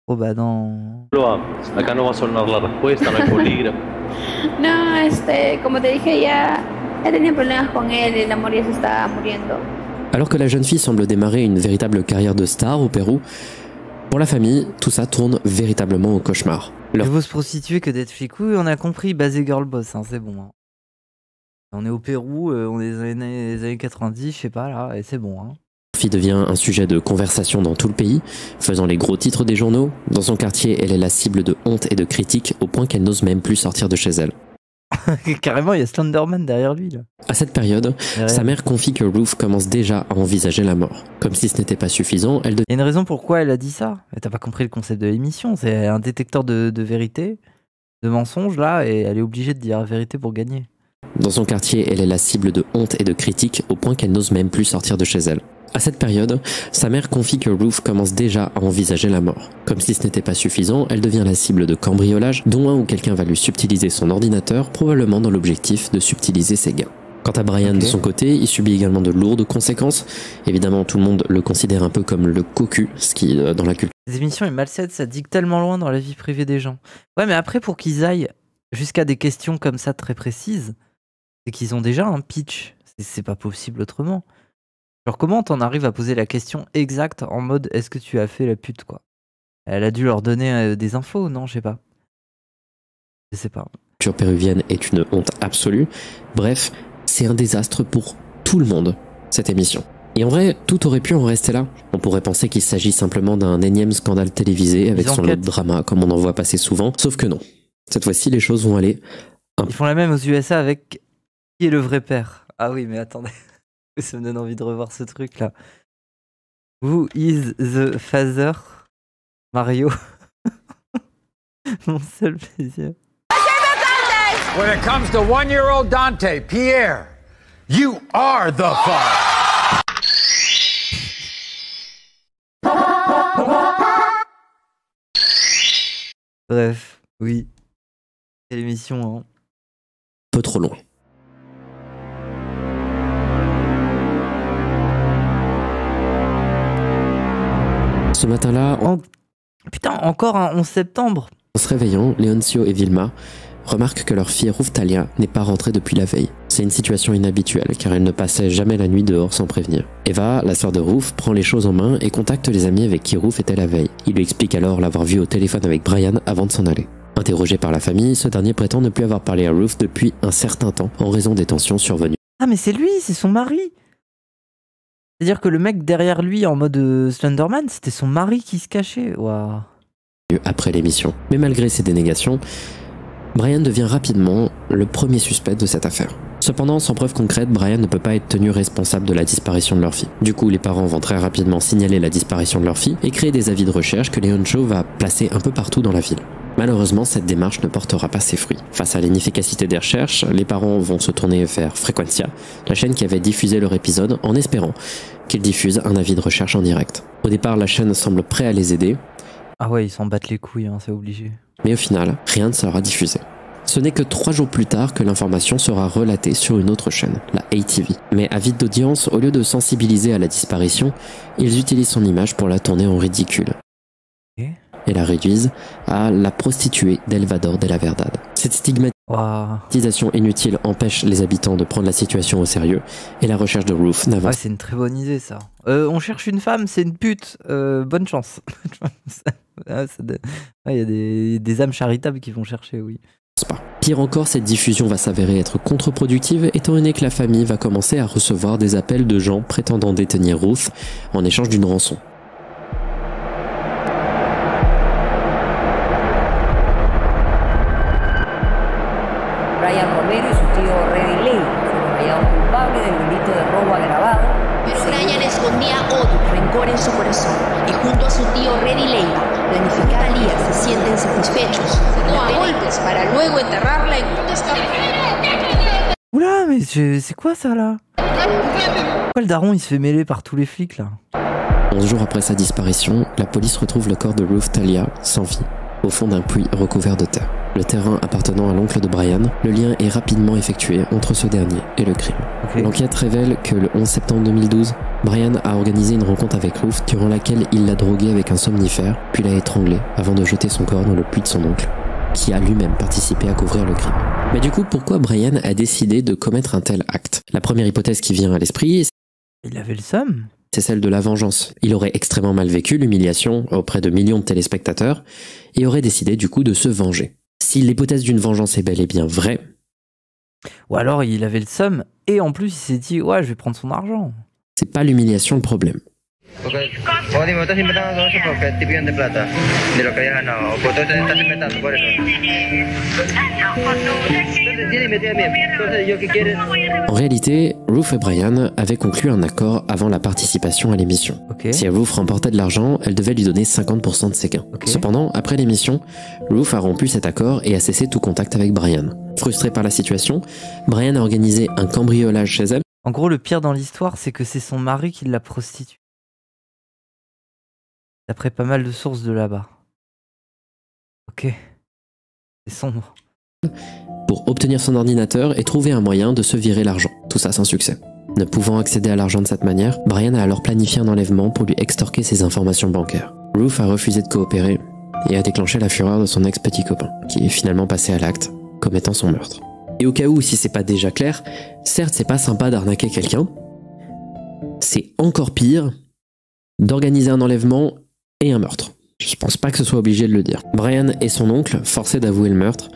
Trop badant. Lo amas. Acá no va a sonar la respuesta, no hay polígrafo. No, como te dije, ya tenía problemas con él, el amor ya se estaba muriendo. Alors que la jeune fille semble démarrer une véritable carrière de star au Pérou, pour la famille, tout ça tourne véritablement au cauchemar. Il vaut se prostituer que d'être flic. Oui, on a compris, basé girl boss, hein, c'est bon. Hein. On est au Pérou, on est dans les années 90, je sais pas là, et c'est bon. Hein. Leur fille devient un sujet de conversation dans tout le pays, faisant les gros titres des journaux. Dans son quartier, elle est la cible de honte et de critiques, au point qu'elle n'ose même plus sortir de chez elle. Carrément, il y a Slenderman derrière lui là. À cette période, sa mère confie que Ruth commence déjà à envisager la mort. Comme si ce n'était pas suffisant, elle... Il y a une raison pourquoi elle a dit ça. Mais t'as pas compris le concept de l'émission, c'est un détecteur de vérité, de mensonges là, et elle est obligée de dire la vérité pour gagner. Dans son quartier, elle est la cible de honte et de critiques, au point qu'elle n'ose même plus sortir de chez elle. À cette période, sa mère confie que Ruth commence déjà à envisager la mort. Comme si ce n'était pas suffisant, elle devient la cible de cambriolages, dont un où quelqu'un va lui subtiliser son ordinateur, probablement dans l'objectif de subtiliser ses gains. Quant à Brian, de son côté, il subit également de lourdes conséquences. Évidemment, tout le monde le considère un peu comme le cocu, ce qui, dans la culture... Les émissions et malsaines, ça digue tellement loin dans la vie privée des gens. Ouais, mais après, pour qu'ils aillent jusqu'à des questions comme ça très précises, c'est qu'ils ont déjà un pitch. C'est pas possible autrement. Genre, comment t'en arrives à poser la question exacte en mode est-ce que tu as fait la pute, quoi? Elle a dû leur donner des infos, non? Je sais pas. Je sais pas. La culture péruvienne est une honte absolue. Bref, c'est un désastre pour tout le monde, cette émission. Et en vrai, tout aurait pu en rester là. On pourrait penser qu'il s'agit simplement d'un énième scandale télévisé avec son lot de drama, comme on en voit passer souvent. Sauf que non. Cette fois-ci, les choses vont aller... Ils font la même aux USA avec qui est le vrai père. Ah oui, mais attendez. Ça me donne envie de revoir ce truc là. Who is the father? Mario. Mon seul plaisir. When it comes to 1-year-old Dante, Pierre, you are the father. Bref, oui. C'est l'émission, hein. Un peu trop loin. Ce matin-là, putain, encore un 11 septembre. En se réveillant, Leoncio et Vilma remarquent que leur fille Ruth Talia n'est pas rentrée depuis la veille. C'est une situation inhabituelle car elle ne passait jamais la nuit dehors sans prévenir. Eva, la sœur de Ruth, prend les choses en main et contacte les amis avec qui Ruth était la veille. Il lui explique alors l'avoir vue au téléphone avec Brian avant de s'en aller. Interrogé par la famille, ce dernier prétend ne plus avoir parlé à Ruth depuis un certain temps en raison des tensions survenues. Ah mais c'est lui, c'est son mari. C'est-à-dire que le mec derrière lui en mode Slenderman, c'était son mari qui se cachait. Waouh. Après l'émission. Mais malgré ses dénégations, Brian devient rapidement le premier suspect de cette affaire. Cependant, sans preuve concrète, Brian ne peut pas être tenu responsable de la disparition de leur fille. Du coup, les parents vont très rapidement signaler la disparition de leur fille et créer des avis de recherche que Leoncio va placer un peu partout dans la ville. Malheureusement, cette démarche ne portera pas ses fruits. Face à l'inefficacité des recherches, les parents vont se tourner vers Frequentia, la chaîne qui avait diffusé leur épisode, en espérant qu'ils diffusent un avis de recherche en direct. Au départ, la chaîne semble prête à les aider. Ah ouais, ils s'en battent les couilles, hein, c'est obligé. Mais au final, rien ne sera diffusé. Ce n'est que 3 jours plus tard que l'information sera relatée sur une autre chaîne, la ATV. Mais avide d'audience, au lieu de sensibiliser à la disparition, ils utilisent son image pour la tourner en ridicule. Et la réduisent à la prostituée d'Elvador de la Verdad. Cette stigmatisation inutile empêche les habitants de prendre la situation au sérieux et la recherche de Ruth n'avance. Ouais, c'est une très bonne idée ça. On cherche une femme, c'est une pute. Bonne chance. Il y a des âmes charitables qui vont chercher, oui. Pire encore, cette diffusion va s'avérer être contre-productive étant donné que la famille va commencer à recevoir des appels de gens prétendant détenir Ruth en échange d'une rançon. Brian Romero y su tío Reddy Lane fueron hallados culpables del delito de robo agravado. Pero Brian escondía odio y rencor en su corazón y junto a su tío Reddy Lane planificaban días se sienten satisfechos. No a golpes para luego enterrarla en un descampado. Oula, mais c'est quoi ça là? Pourquoi le daron il se fait mêler par tous les flics là? 11 jours après sa disparition, la police retrouve le corps de Ruth Talia sans vie, au fond d'un puits recouvert de terre. Le terrain appartenant à l'oncle de Brian, le lien est rapidement effectué entre ce dernier et le crime. L'enquête révèle que le 11 septembre 2012, Brian a organisé une rencontre avec Ruth durant laquelle il l'a droguée avec un somnifère, puis l'a étranglée avant de jeter son corps dans le puits de son oncle, qui a lui-même participé à couvrir le crime. Mais du coup, pourquoi Brian a décidé de commettre un tel acte? La première hypothèse qui vient à l'esprit, il avait le seum. C'est celle de la vengeance. Il aurait extrêmement mal vécu l'humiliation auprès de millions de téléspectateurs et aurait décidé du coup de se venger. Si l'hypothèse d'une vengeance est bel et bien vraie... Ou alors il avait le seum et en plus il s'est dit ouais je vais prendre son argent. C'est pas l'humiliation le problème. En réalité, Ruth et Brian avaient conclu un accord avant la participation à l'émission. Si Ruth remportait de l'argent, elle devait lui donner 50% de ses gains. Cependant, après l'émission, Ruth a rompu cet accord et a cessé tout contact avec Brian. Frustré par la situation, Brian a organisé un cambriolage chez elle. En gros, le pire dans l'histoire, c'est que c'est son mari qui l'a prostituée. D'après pas mal de sources de là-bas. Ok. C'est sombre. Pour obtenir son ordinateur et trouver un moyen de se virer l'argent. Tout ça sans succès. Ne pouvant accéder à l'argent de cette manière, Brian a alors planifié un enlèvement pour lui extorquer ses informations bancaires. Ruth a refusé de coopérer et a déclenché la fureur de son ex-petit copain, qui est finalement passé à l'acte, commettant son meurtre. Et au cas où, si c'est pas déjà clair, certes c'est pas sympa d'arnaquer quelqu'un, c'est encore pire d'organiser un enlèvement et un meurtre. Je pense pas que ce soit obligé de le dire. Brian et son oncle, forcés d'avouer le meurtre,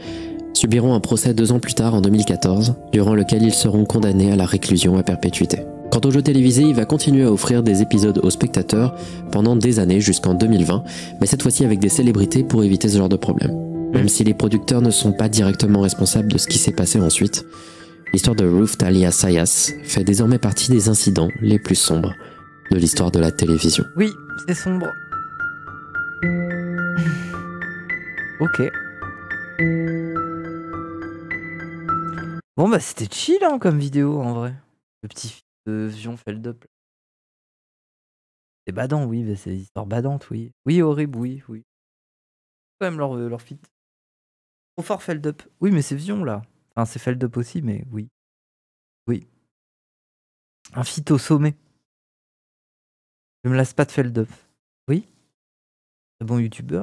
subiront un procès 2 ans plus tard en 2014, durant lequel ils seront condamnés à la réclusion à perpétuité. Quant au jeu télévisé, il va continuer à offrir des épisodes aux spectateurs pendant des années jusqu'en 2020, mais cette fois-ci avec des célébrités pour éviter ce genre de problème. Même si les producteurs ne sont pas directement responsables de ce qui s'est passé ensuite, l'histoire de Ruth Talia Zayas fait désormais partie des incidents les plus sombres de l'histoire de la télévision. Oui, c'est sombre. Ok. Bon bah c'était chill hein, comme vidéo en vrai. Le petit fils de Vion Feldup. C'est badant, oui, mais c'est l'histoire badante, oui. Oui, horrible, oui, oui. Quand même leur fit. Trop fort Feldup. Oui, mais c'est Vion là. Enfin, c'est Feldup aussi, mais oui. Oui. Un fit au sommet. Je me lasse pas de Feldup. Oui. Très bon youtubeur.